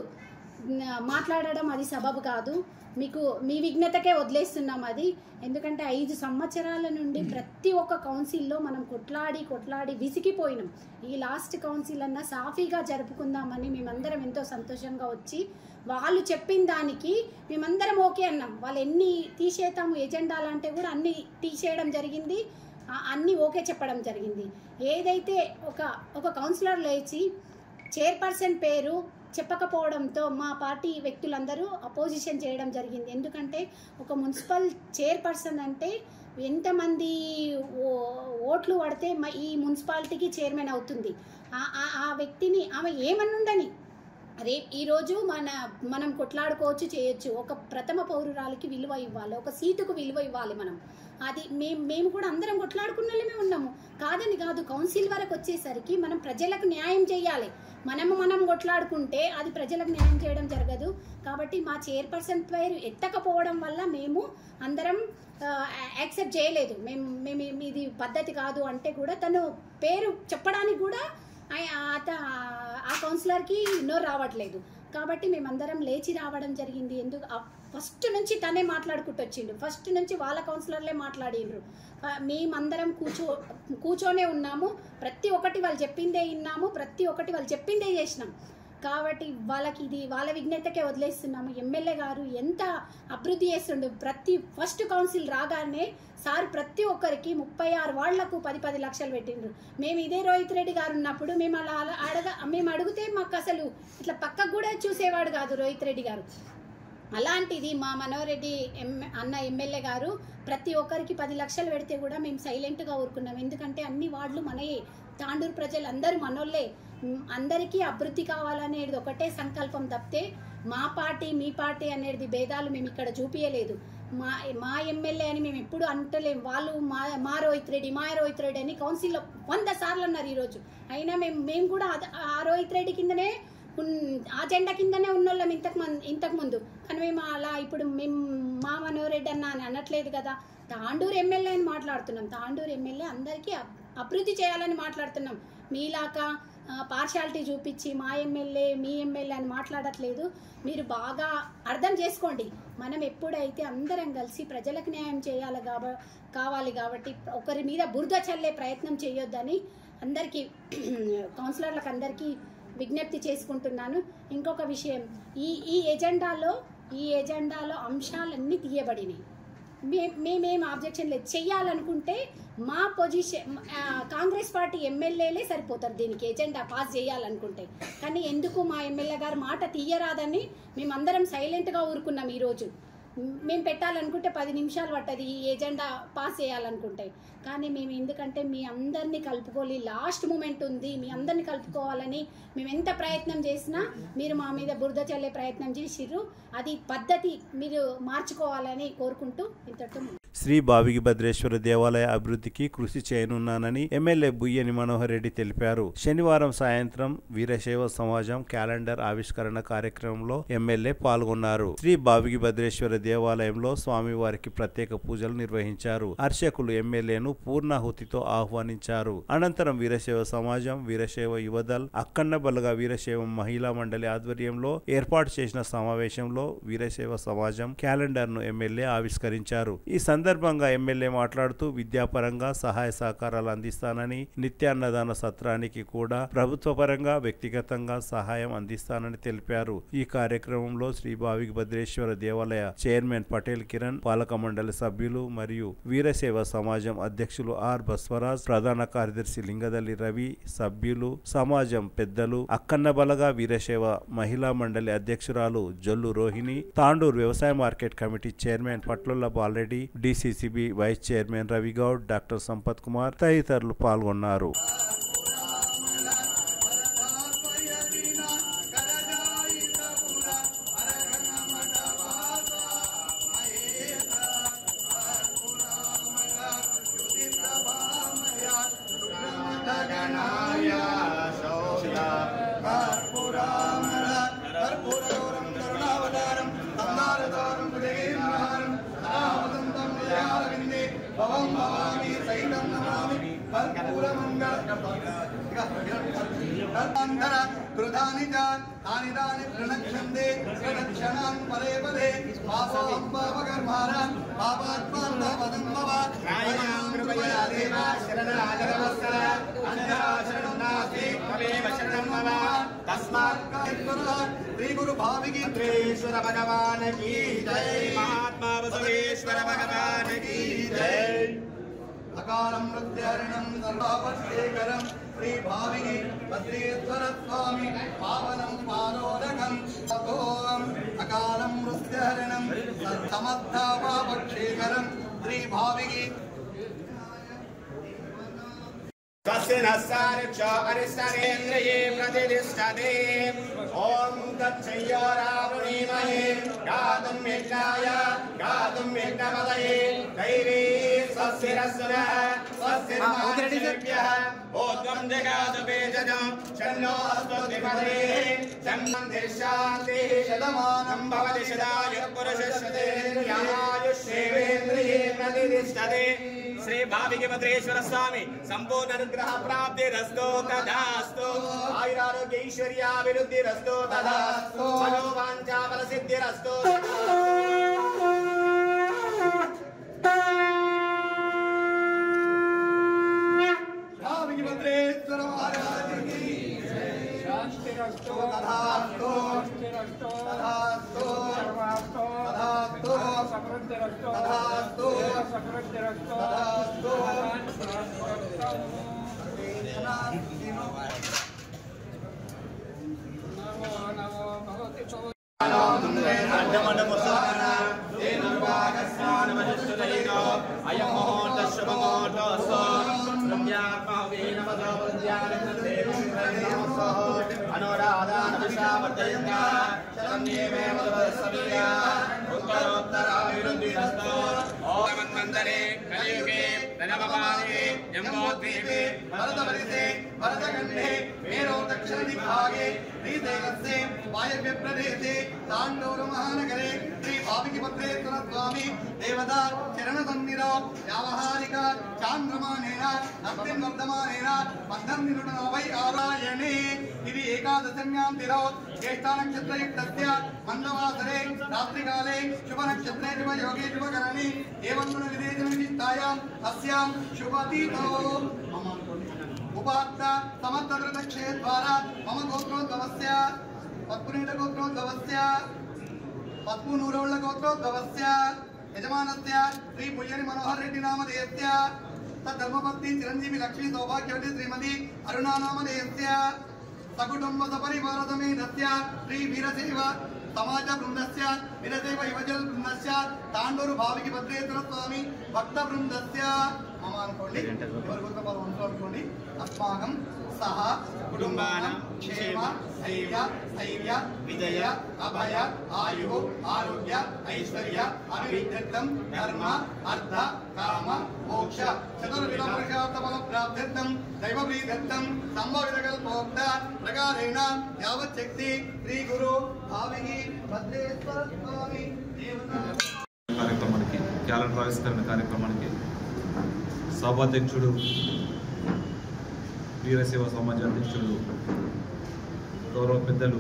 మాట్లాడడం అది సబబు కాదు. మీకు మీ విఘ్నతకే వదిలేస్తున్నాం అది. ఎందుకంటే 5 సంవత్సరాల నుండి ప్రతి ఒక్క కౌన్సిల్లో మనం కొట్లాడి విసిగిపోయినాం. ఈ లాస్ట్ కౌన్సిల్ అన్నా సాఫీగా జరుపుకుందామని మేమందరం ఎంతో సంతోషంగా వచ్చి వాళ్ళు చెప్పిన దానికి మేమందరం ఓకే అన్నాం. వాళ్ళు ఎన్ని తీసేతాము ఎజెండాలు అంటే కూడా అన్ని తీసేయడం జరిగింది, అన్నీ ఓకే చెప్పడం జరిగింది. ఏదైతే ఒక కౌన్సిలర్ లేచి చైర్పర్సన్ పేరు చెప్పకపోవడంతో మా పార్టీ వ్యక్తులందరూ అపోజిషన్ చేయడం జరిగింది. ఎందుకంటే ఒక మున్సిపల్ చైర్పర్సన్ అంటే ఎంతమంది ఓట్లు పడితే ఈ మున్సిపాలిటీకి చైర్మన్ అవుతుంది. ఆ వ్యక్తిని ఆమె ఏమనుండని ఈరోజు మనం కొట్లాడుకోవచ్చు, చేయొచ్చు. ఒక ప్రథమ పౌరురాలకి విలువ ఇవ్వాలి, ఒక సీటుకు విలువ ఇవ్వాలి. అది మేము కూడా అందరం కొట్లాడుకున్నమే ఉన్నాము, కాదని కాదు. కౌన్సిల్ వరకు వచ్చేసరికి మనం ప్రజలకు న్యాయం చేయాలి. మనం కొట్లాడుకుంటే అది ప్రజలకు న్యాయం చేయడం జరగదు. కాబట్టి మా చైర్పర్సన్ పేరు ఎత్తకపోవడం వల్ల మేము అందరం యాక్సెప్ట్ చేయలేదు. మేము ఇది పద్ధతి కాదు అంటే కూడా తను పేరు చెప్పడానికి కూడా ఆ కౌన్సిలర్కి నోరు రావట్లేదు. కాబట్టి మేమందరం లేచి రావడం జరిగింది. ఎందుకు ఫస్ట్ నుంచి తనే మాట్లాడుకుంటూ వచ్చిండు, ఫస్ట్ నుంచి వాళ్ళ కౌన్సిలర్లే మాట్లాడిండ్రు. మేమందరం కూర్చొనే ఉన్నాము, ప్రతి ఒక్కటి వాళ్ళు చెప్పిందే విన్నాము, ప్రతి ఒక్కటి వాళ్ళు చెప్పిందే చేసినాం. కాబట్టి వాళ్ళకి ఇది వాళ్ళ విఘ్నతకే వదిలేస్తున్నాము. ఎమ్మెల్యే గారు ఎంత అభివృద్ధి చేస్తుండు. ఫస్ట్ కౌన్సిల్ రాగానే సార్ ప్రతి ఒక్కరికి 36 వాళ్లకు 10 లక్షలు పెట్టిండ్రు. మేము ఇదే రోహిత్ రెడ్డి గారు ఉన్నప్పుడు మేము అడిగితే మాకు అసలు ఇట్లా పక్కకు కూడా చూసేవాడు కాదు రోహిత్ రెడ్డి గారు. అలాంటిది మా మనోహర్ రెడ్డి అన్న ఎమ్మెల్యే గారు ప్రతి ఒక్కరికి 10 లక్షలు పెడితే కూడా మేము సైలెంట్గా ఊరుకున్నాం. ఎందుకంటే అన్ని వార్డులు మనయే, తాండూరు ప్రజలు అందరూ మనోళ్ళే, అందరికీ అభివృద్ధి కావాలనేది ఒకటే సంకల్పం తప్పితే మా పార్టీ మీ పార్టీ అనేది భేదాలు మేము ఇక్కడ చూపించలేదు. మా ఎమ్మెల్యే అని మేము ఎప్పుడు అంటలేము. వాళ్ళు మా రోహిత్ రెడ్డి అని కౌన్సిల్లో 100 సార్లు అన్నారు ఈరోజు. అయినా మేము కూడా ఆ రోహిత్ రెడ్డి కిందనే ఆ జెండా కిందనే ఉన్నోళ్ళం ఇంతకు ముందు. కానీ మేము అలా ఇప్పుడు మేము మా మనోహర్ రెడ్డి అన్న అని అనట్లేదు కదా. తాండూరు ఎమ్మెల్యే అని మాట్లాడుతున్నాం. తాండూరు ఎమ్మెల్యే అందరికీ అభివృద్ధి చేయాలని మాట్లాడుతున్నాం. మీలాగా పార్షాలిటీ చూపించి మా ఎమ్మెల్యే మీ ఎమ్మెల్యే అని మాట్లాడట్లేదు. మీరు బాగా అర్థం చేసుకోండి. మనం ఎప్పుడైతే అందరం కలిసి ప్రజలకు న్యాయం కావాలి కాబట్టి ఒకరి మీద బురద చల్లే ప్రయత్నం చేయొద్దని అందరికీ కౌన్సిలర్లకు అందరికీ విజ్ఞప్తి చేసుకుంటున్నాను. ఇంకొక విషయం, ఈ ఎజెండాలో అంశాలన్నీ తీయబడినాయి. మేమేం ఆబ్జెక్షన్ లేదు. చెయ్యాలనుకుంటే మా పొజిషన్ కాంగ్రెస్ పార్టీ ఎమ్మెల్యేలే సరిపోతారు దీనికి ఎజెండా పాస్ చేయాలనుకుంటే. కానీ ఎందుకు మా ఎమ్మెల్యే గారు మాట తీయరాదని మేమందరం సైలెంట్గా ఊరుకున్నాం. ఈరోజు మేము పెట్టాలనుకుంటే 10 నిమిషాలు పట్టది ఈ ఎజెండా పాస్ చేయాలనుకుంటే. కానీ మేము ఎందుకంటే మీ అందరినీ కలుపుకోవాలి, లాస్ట్ మూమెంట్ ఉంది, మీ అందరినీ కలుపుకోవాలని మేము ఎంత ప్రయత్నం చేసినా మీరు మా మీద బురద చల్లే ప్రయత్నం చేసిర్రు. అది పద్ధతి మీరు మార్చుకోవాలని కోరుకుంటూ ఇంతటితో
శ్రీ భావిగిభద్రేశ్వర దేవాలయ అభివృద్ధికి కృషి చేయనున్నానని ఎమ్మెల్యే బుయ్యని మనోహర్ రెడ్డి తెలిపారు. శనివారం సాయంత్రం వీరశైవ సమాజం క్యాలెండర్ ఆవిష్కరణ కార్యక్రమంలో ఎమ్మెల్యే పాల్గొన్నారు. శ్రీ భావిగిభద్రేశ్వర దేవాలయంలో స్వామివారికి ప్రత్యేక పూజలు నిర్వహించారు. అర్చకులు ఎమ్మెల్యేను పూర్ణాహుతితో ఆహ్వానించారు. అనంతరం వీరశైవ సమాజం, వీరశైవ యువదల్, అక్కన్నబలగా వీరశైవ మహిళా మండలి ఆధ్వర్యంలో ఏర్పాటు చేసిన సమావేశంలో వీరశైవ సమాజం క్యాలెండర్ ను ఎమ్మెల్యే ఆవిష్కరించారు. ఈ సందర్భంగా ఎమ్మెల్యే మాట్లాడుతూ విద్యాపరంగా సహాయ సహకారాలు అందిస్తానని, నిత్యాన్నదాన సత్రానికి కూడా ప్రభుత్వ పరంగా వ్యక్తిగతంగా సహాయం అందిస్తానని తెలిపారు. ఈ కార్యక్రమంలో శ్రీ భావిగిభద్రేశ్వర దేవాలయ చైర్మన్ పటేల్ కిరణ్, పాలక మండలి సభ్యులు మరియు వీరశైవ సమాజం అధ్యక్షులు ఆర్ బస్వరాజ్, ప్రధాన కార్యదర్శి లింగదల్లి రవి, సభ్యులు, సమాజం పెద్దలు, అక్కన్నబలగా వీరశైవ మహిళా మండలి అధ్యక్షురాలు జొల్లు రోహిణి, తాండూరు వ్యవసాయ market committee chairman Patlolla Bala Reddy, D DCCB vice chairman Ravi Goud, doctor Sampath Kumar తదితరులు పాల్గొన్నారు.
श्री गुरु भाविकी त्रेश्वर भगवान की जय, महात्मा बसवेश्वर भगवान की जय। अकालं मृत्युहरणं सर्वापश्येकरं श्री भाविकी भद्रेश्वर स्वामी पावनं पारोदकं ततोऽहम् अकालं मृत्युहरणं समर्थापापक्षेकरं श्री भाविकी तस्य नस्सारक्ष अरिष्टनेन्द्रिये प्रतिष्ठते। ओम तच्छय्यारावणीमहे गातुं यज्ञाय गातुं यज्ञपतये दैवी स्वस्तिरस्सुनः स्वस्तिर्मानुषेभ्यः ऊर्ध्वं जगातु पेजजं शन्नो अस्मद्विपदे शन्नो शान्तिः शतमानं भवति शतायुः पुरुषस्यतेन्द्रियायुष्येवेन्द्रिये प्रतिष्ठते। श्री भाविकी भद्रेश्वर स्वामी संपूर्ण अनुग्रह प्राप्तिरस्तु तदास्तु। आयुरारोग्य ऐश्वर्याभिवृद्धिरस्तु तदास्तु। मनोवांछा फलसिद्धिरस्तु। भाविकी भद्रेश्वर महाराज की शांतिरस्तु तदास्तु तदास्तु तदास्तु समृद्धिरस्तु तदास्तु समृद्धिरस्तु तदास्तु। कलियुगे नवपाले जम्बोद्वीपे भरतवर्षे भरतखण्डे मेरो दक्षिण विभागे श्रीदेवस्य वायव्य प्रदेशे ताण्डूर महानगरे श्री भाविकी भद्रेश्वर स्वामी देवता चरण सन्निधौ व्यावहारिक चान्द्रमानेन अस्मिन् वर्धमानेन 1996 आरायणे इति एकादश्यां तिथौ ज्येष्ठा नक्षत्रयुक्तस्य मन्दवासरे रात्रिकाले शुभ नक्षत्रे शुभ योगे शुभ करणे एवं गुण विदेशन विशिष्टायाम् अस्यां शुभतिथौ उपात्त समर्थदृतक्षे द्वारा मम गोत्रोद्भवस्य पद्मनील गोत्रोद्भवस्य पद्मनूरवल्ल गोत्रोद्भवस्य यजमानस्य श्री पुय्यरि मनोहर रेड्डी नामधेयस्य तद्धर्मपत्नी चिरंजीवी लक्ष्मी सौभाग्यवती श्रीमती अरुणा नामधेयस्य सकुटुंब सपरिवार समेतस्य श्री वीरशैव समाज वृंदस्य वीरशैव युवजन वृंदस्य तांडूर भाविकी भद्रेश्वर स्वामी भक्त वृंदस्य मम अनुकोंడి ఎవరి గురించి మనసు అనుకోండి अस्माकं सह कुटुंबानां क्षेम स्थैर्य स्थैर्य विजय अभय आयु आरोग्य ऐश्वर्य अभिवृद्ध्यर्थं धर्म अर्थ काम मोक्ष चतुर्विध पुरुषार्थ फल प्राप्त्यर्थं दैव प्रीत्यर्थं संभवितकल्पोक्त प्रकारेण यावत् शक्ति श्री गुरु भाविकी भद्रेश्वर स्वामी
కార్యక్రమానికి క్యాలెండర్ ఆవిష్కరణ కార్యక్రమానికి సభాధ్యక్షుడు వీరశైవ సమాజ అధ్యక్షుడు గౌరవ పెద్దలు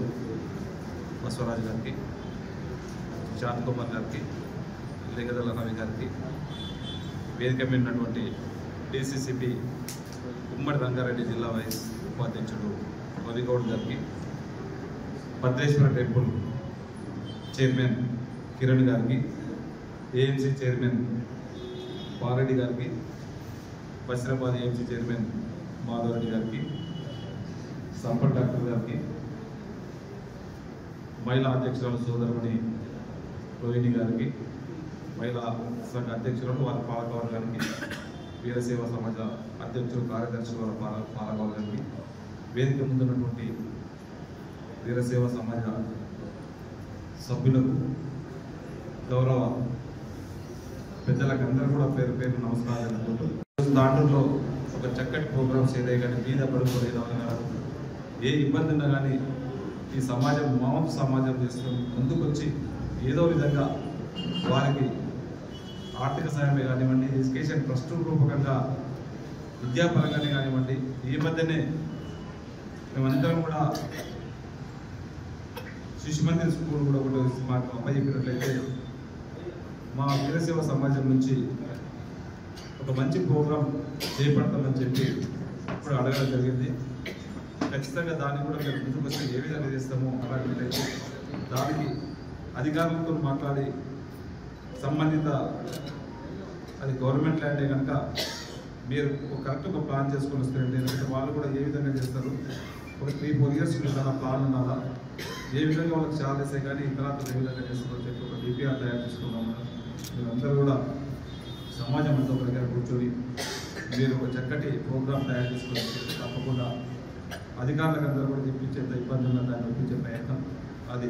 బసవరాజు గారికి, శాంత్ కుమార్ గారికి, లేగదల రవి గారికి, వేదిక మీద ఉన్నటువంటి డిసిసిబి ఉమ్మడి రంగారెడ్డి జిల్లా వైస్ ఉపాధ్యక్షుడు రవిగౌడ్ గారికి, భద్రేశ్వర టెంపుల్ చైర్మన్ కిరణ్ గారికి, ఏఎంసీ చైర్మన్ పారెడ్డి గారికి, బషీరాబాద్ ఏఎంసీ చైర్మన్ మాధవరెడ్డి గారికి, సంపత్ డాక్టర్ గారికి, మహిళా అధ్యక్షురాలు సోదరుమణి రోహిణి గారికి,
మహిళా సంఘ అధ్యక్షులను వారి పాలకవర్గానికి, వీరసేవ సమాజ అధ్యక్షులు కార్యదర్శులు వారి పాలకవర్గానికి, వేదిక ముందున్నటువంటి వీరసేవ సమాజ సభ్యులకు, గౌరవ పెద్దలకు అందరూ కూడా పేరు పేరు నమస్కారాలు తెలుపుకుంటూ తాండూరులో ఒక చక్కటి ప్రోగ్రామ్స్ ఏదైనా కానీ బీద పడుకోలేదు ఏ ఇబ్బంది ఉన్నా కానీ ఈ సమాజం మామూలు సమాజం చేస్తూ ముందుకొచ్చి ఏదో విధంగా వారికి ఆర్థిక సాయమే కానివ్వండి, ఎడ్యుకేషన్ ట్రస్ట్ రూపకంగా విద్యాపరంగానే కానివ్వండి, ఈ మధ్యనే మేమందరం కూడా శిశు మందిర్ స్కూల్ కూడా ఒకటి మాకు అప్పచెప్పినట్లయితే మా వీరసేవ సమాజం నుంచి ఒక మంచి ప్రోగ్రాం చేపడతామని చెప్పి ఇప్పుడు అడగడం జరిగింది. ఖచ్చితంగా దాన్ని కూడా మేము ముందుకొచ్చి ఏ విధంగా చేస్తామో అలాంటిదైతే దానికి అధికారులతో మాట్లాడి సంబంధిత అది గవర్నమెంట్ ల్యాండే కనుక మీరు కరెక్ట్ ఒక ప్లాన్ చేసుకొని వస్తే ఎందుకంటే వాళ్ళు కూడా ఏ విధంగా చేస్తారు, ఒక 3-4 years చాలా ప్లాన్ ఉండాలా, ఏ విధంగా వాళ్ళకి చార్జెస్ కానీ తర్వాత ఏ విధంగా చేస్తారో చెప్పి ఒక డిపిఆర్ తయారు చేసుకున్నాము. మీరందరూ కూడా సమాజం అంతా ఒక దగ్గర కూర్చొని మీరు ఒక చక్కటి ప్రోగ్రాం తయారు చేసుకుని తప్పకుండా అధికారులకు అందరూ కూడా తెప్పించేంత ఇబ్బంది ఉన్న దాన్ని ఒప్పించే ప్రయత్నం అది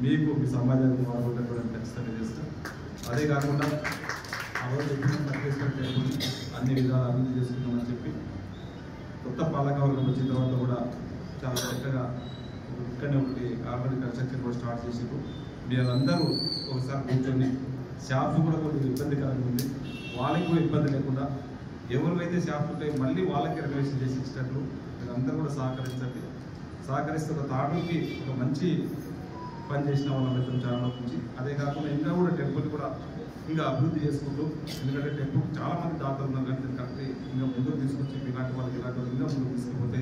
మీకు మీ సమాజానికి వాడుకుంటే కూడా ఖచ్చితంగా చేస్తాం. అదే కాకుండా ఆ రోజు చెప్పిన అన్ని విధాలు అభివృద్ధి చేసుకున్నామని చెప్పి కొత్త పాలకవర్గం వచ్చిన తర్వాత కూడా చాలా చక్కగా ఇక్కడనే ఒకటి ఆల్రెడీ కన్స్ట్రక్షన్ కూడా స్టార్ట్ చేసారు. మీరందరూ ఒకసారి కూర్చొని షాప్స్ కూడా కొద్దిగా ఇబ్బందికరంగా ఉంది, వాళ్ళకి కూడా ఇబ్బంది లేకుండా ఎవరికైతే షాప్స్ ఉంటాయో మళ్ళీ వాళ్ళకి రెనోవేషన్ చేసి ఇచ్చినట్లు మీరందరూ కూడా సహకరించండి. సహకరిస్తే ఒక తాడుకి ఒక మంచి పని చేసిన వాళ్ళ చాలా నుంచి అదే కాకుండా ఇంకా కూడా టెంపుల్ కూడా ఇంకా అభివృద్ధి చేసుకుంటూ, ఎందుకంటే టెంపుల్ చాలా మంది దాతలు ఉన్నారు కానీ కరెక్ట్ ఇంకా ముందుకు తీసుకొచ్చి ఇలాంటి వాళ్ళకి ఇంకా ముందుకు తీసుకుపోతే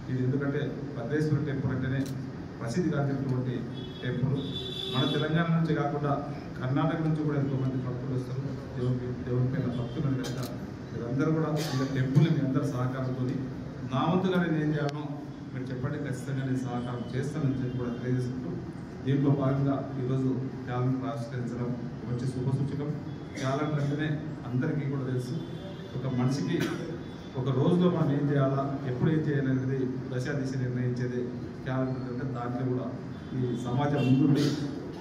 ఇది ఎందుకంటే భద్రేశ్వర టెంపుల్ అంటేనే ప్రసిద్ధి కాల్చినటువంటి టెంపుల్. మన తెలంగాణ నుంచి కాకుండా కర్ణాటక నుంచి కూడా ఎంతోమంది భక్తులు వస్తారు, దేవుని పైన భక్తులు అని కనుక మీరందరూ కూడా ఇంకా టెంపుల్ మీ అందరూ సహకారంతో నా వంతుగా నేను ఏం చేయాలో మీరు చెప్పండి, ఖచ్చితంగా నేను సహకారం చేస్తానని చెప్పి కూడా తెలియజేసుకుంటూ దీంట్లో భాగంగా ఈరోజు క్యాలెండర్ ఆవిష్కరించడం మంచి శుభసూచకం. క్యాలెండర్ అంటేనే అందరికీ కూడా తెలుసు, ఒక మనిషికి ఒక రోజులో మనం ఏం చేయాలా, ఎప్పుడు ఏం చేయాలనేది దశ నిర్ణయించేది క్యాలెండర్. అంటే దాంట్లో కూడా ఈ సమాజం ముందుండి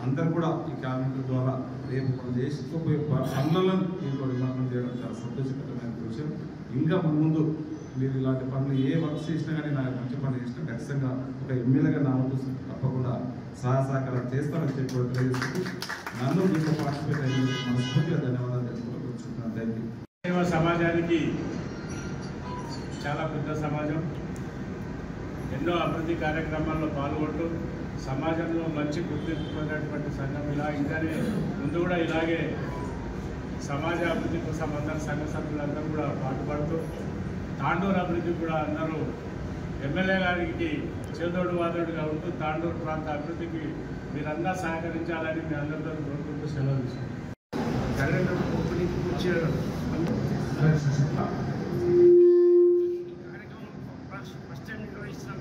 అందరూ కూడా ఈ క్యాలెండర్ ద్వారా రేపు మనం చేసుకోపోయే పనులను దీంట్లో నిమగ్నం చేయడం చాలా సంతోషకరమైన విషయం. ఇంకా ముందు మీరు ఇలాంటి పనులు ఏ వర్క్ చేసినా కానీ నాకు మంచి పనులు చేసినా ఖచ్చితంగా ఒక ఎమ్మెల్యేగా నా వంతు తప్పకుండా సహకారం చేస్తానని చెప్పి కూడా తెలియజేస్తూ నన్ను దీంట్లో పార్టిసిపేట్ అయ్యి మనస్ఫూర్తిగా ధన్యవాదాలు తెలుసుకుంటున్నాను. Thank you.
సేవా సమాజానికి చాలా పెద్ద సమాజం, ఎన్నో అభివృద్ధి కార్యక్రమాల్లో పాల్గొంటూ సమాజంలో మంచి గుర్తింపు పొందినటువంటి సంఘం ఇంకానే ముందు కూడా ఇలాగే సమాజ అభివృద్ధి కోసం అందరూ సంఘ సభ్యులందరూ కూడా పాటుపడుతూ తాండూరు అభివృద్ధి కూడా అందరూ ఎమ్మెల్యే గారికి చేదోడు వాదోడుగా ఉంటూ తాండూరు ప్రాంత అభివృద్ధికి మీరందరూ సహకరించాలని మీ అందరితో కోరుకుంటూ సెలవు
ఫస్ట్ టైం నిర్వహిస్తున్నాం.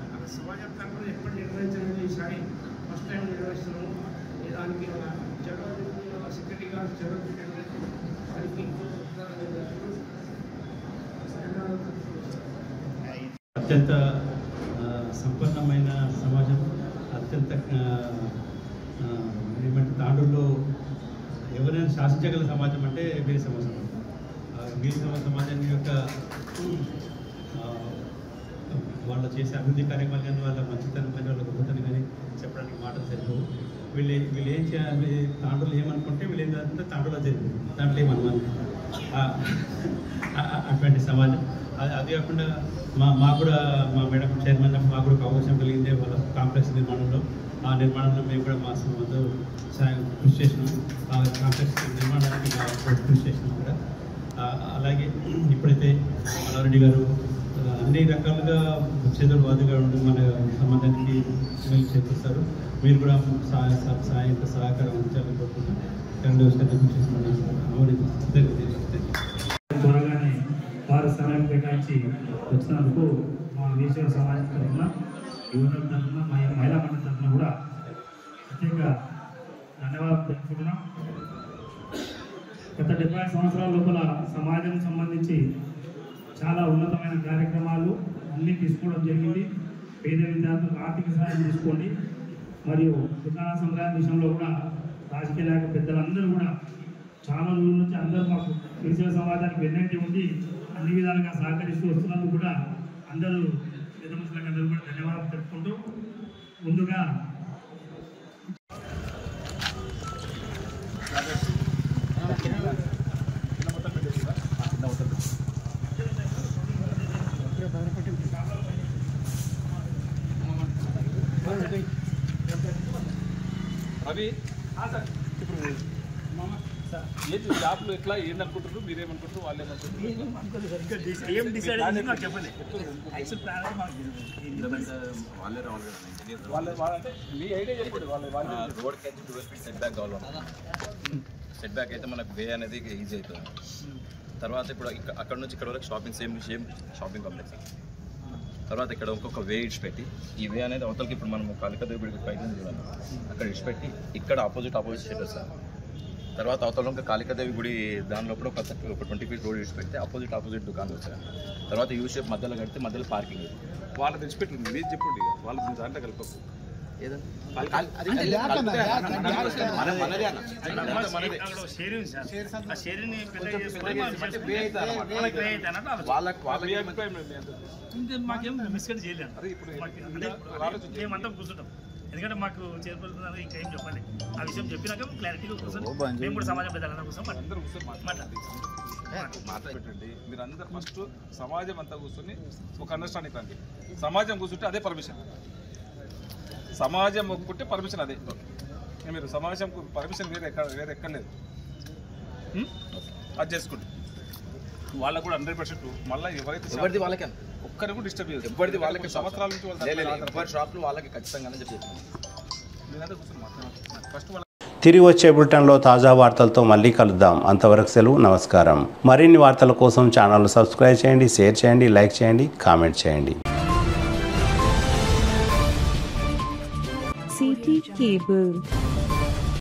మేము సమాజం తరఫున ఎప్పుడు నిర్వహించలేదు, ఈసారి ఫస్ట్ టైం నిర్వహిస్తున్నాము. దానికి మన సెక్రటరీ గారు
అత్యంత సంపన్నమైన సమాజం, అత్యంత ఏమంటే తాండూరులో ఎవరైనా శాసించగల సమాజం అంటే వీరసేవ సమాజం. వీరసేవ సమాజం యొక్క వాళ్ళు చేసే అభివృద్ధి కార్యక్రమాలు కానీ వాళ్ళ మంచితనం కానీ వాళ్ళ గొప్పతనం కానీ చెప్పడానికి మాటలు సరిపోవు. వీళ్ళు ఏం చేయాలి, తాండూరులో ఏమనుకుంటే వీళ్ళు ఏం చేయాలంటే తాండూరులో జరిగింది, దాంట్లో ఏమనుకోవాలి అటువంటి సమాజం. అది కాకుండా మాకు కూడా మా మేడం చైర్మన్ మాకు కూడా అవకాశం కలిగిందే వాళ్ళ కాంప్లెక్స్ నిర్మాణంలో. ఆ నిర్మాణంలో మేము కూడా మా సంబంధం కృషి చేసినాం. ఆ కాంప్లెక్స్ నిర్మాణానికి కృషి చేసినాం కూడా. అలాగే ఇప్పుడైతే మల్లారెడ్డి గారు అన్ని రకాలుగా చేతులు వాదుగా ఉండి మన సంబంధానికి మేలు చేపిస్తారు. మీరు కూడా సాయంత్ర సహకారం అందించాలని కోరుకుంటున్నాం.
త్వరగానే వారు సమయం కేటాయించి వచ్చినందుకు మా వీరసేవ సమాజం తరఫున యువత తరఫున మహిళా మండలి తరఫున కూడా ప్రత్యేక ధన్యవాదాలు తెలుపుకుంటున్నాం. గత 70 సంవత్సరాల లోపల సమాజం సంబంధించి చాలా ఉన్నతమైన కార్యక్రమాలు అన్నీ తీసుకోవడం జరిగింది. పేద విద్యార్థులకు ఆర్థిక సహాయం తీసుకోండి, మరియు దుకాణ సంగ్రహం విషయంలో కూడా రాజకీయ నాయక పెద్దలందరూ కూడా చాలా రోజుల నుంచి అందరూ మాకు గిరిజన సమాజానికి వెన్నంటి ఉండి అన్ని విధాలుగా సహకరిస్తూ వస్తున్నందుకు కూడా అందరూ పెద్ద మనుషులకు అందరూ కూడా ధన్యవాదాలు తెలుపుకుంటూ ముందుగా
రవి ఇప్పుడు ఏంటి షాప్లో ఎట్లా ఏందనుకుంటారు, మీరేమనుకుంటారు, వాళ్ళు ఏమనుకుంటారు?
ఏం డిసైడ్ అయ్యింది నాకు చెప్పండి.
వాళ్ళే రావాలి కదా,
వాళ్ళంటే మీ ఐడియా చెప్పండి.
రోడ్కి అయితే 12 feet సెట్ బ్యాక్ కావాలి. సెట్ బ్యాక్ అయితే మనకు వే అనేది ఈజీ అవుతుంది. తర్వాత ఇప్పుడు అక్కడ నుంచి ఇక్కడ వరకు షాపింగ్ సేమ్ షాపింగ్ కాంప్లెక్స్. తర్వాత ఇక్కడ ఇంకొక వే ఇడిచిపెట్టి ఈ వే అనేది అవతలకి ఇప్పుడు మనం కాళికాదేవి గుడికి పైకి చూడాలి, అక్కడ ఇడిచిపెట్టి ఇక్కడ ఆపోజిట్ షెడ్ వస్తుంది. తర్వాత అవతల ఇంకా కాళికాదేవి గుడి దాని లోపల ఒక 20 feet రోడ్ ఇడిచిపెడితే ఆపోజిట్ దుకాణం వచ్చాయి. తర్వాత యూ షేప్ మధ్యలో కడితే మధ్యలో పార్కింగ్.
వాళ్ళని తెచ్చిపెట్టింది మీరు చెప్పండి, వాళ్ళు దాంట్లో కలుపుకోకు.
మాకేం మిస్కట్ చేయలేదు. మేమంతా కూర్చుంటాం, ఎందుకంటే మాకు చైర్పర్సన్ ఇంకా ఏం చెప్పండి. ఆ విషయం చెప్పినాక క్లారిటీగా కూర్చొని మేము కూడా సమాజం పెద్దలందరూ
మాట్లాడండి. మీరు అందరు ఫస్ట్ సమాజం అంతా కూర్చొని ఒక అండర్స్టాండింగ్ రండి. సమాజం కూర్చుంటే అదే పర్మిషన్, సమాజం ఒప్పుకుంటే పర్మిషన్ అదే. మీరు సమాజం పర్మిషన్ వేరే ఎక్కర్లేదు, అది చేసుకుంటే వాళ్ళకు కూడా 100%. మళ్ళీ ఎవరైతే
వాళ్ళకి
ఒక్కరు కూడా డిస్టర్బ్ చేయదు,
ఎవరిది వాళ్ళకి
సంవత్సరాల నుంచి
ఎవరి షాప్లో వాళ్ళకి ఖచ్చితంగానే చెప్పేది.
మీరంతా కూర్చొని మాట్లాడాలి ఫస్ట్.
తిరిగి వచ్చే బులెటిన్లో తాజా వార్తలతో మళ్ళీ కలుద్దాం. అంతవరకు సెలవు, నమస్కారం. మరిన్ని వార్తల కోసం ఛానల్ సబ్స్క్రైబ్ చేయండి, షేర్ చేయండి, లైక్ చేయండి, కామెంట్ చేయండి.
CT Cable.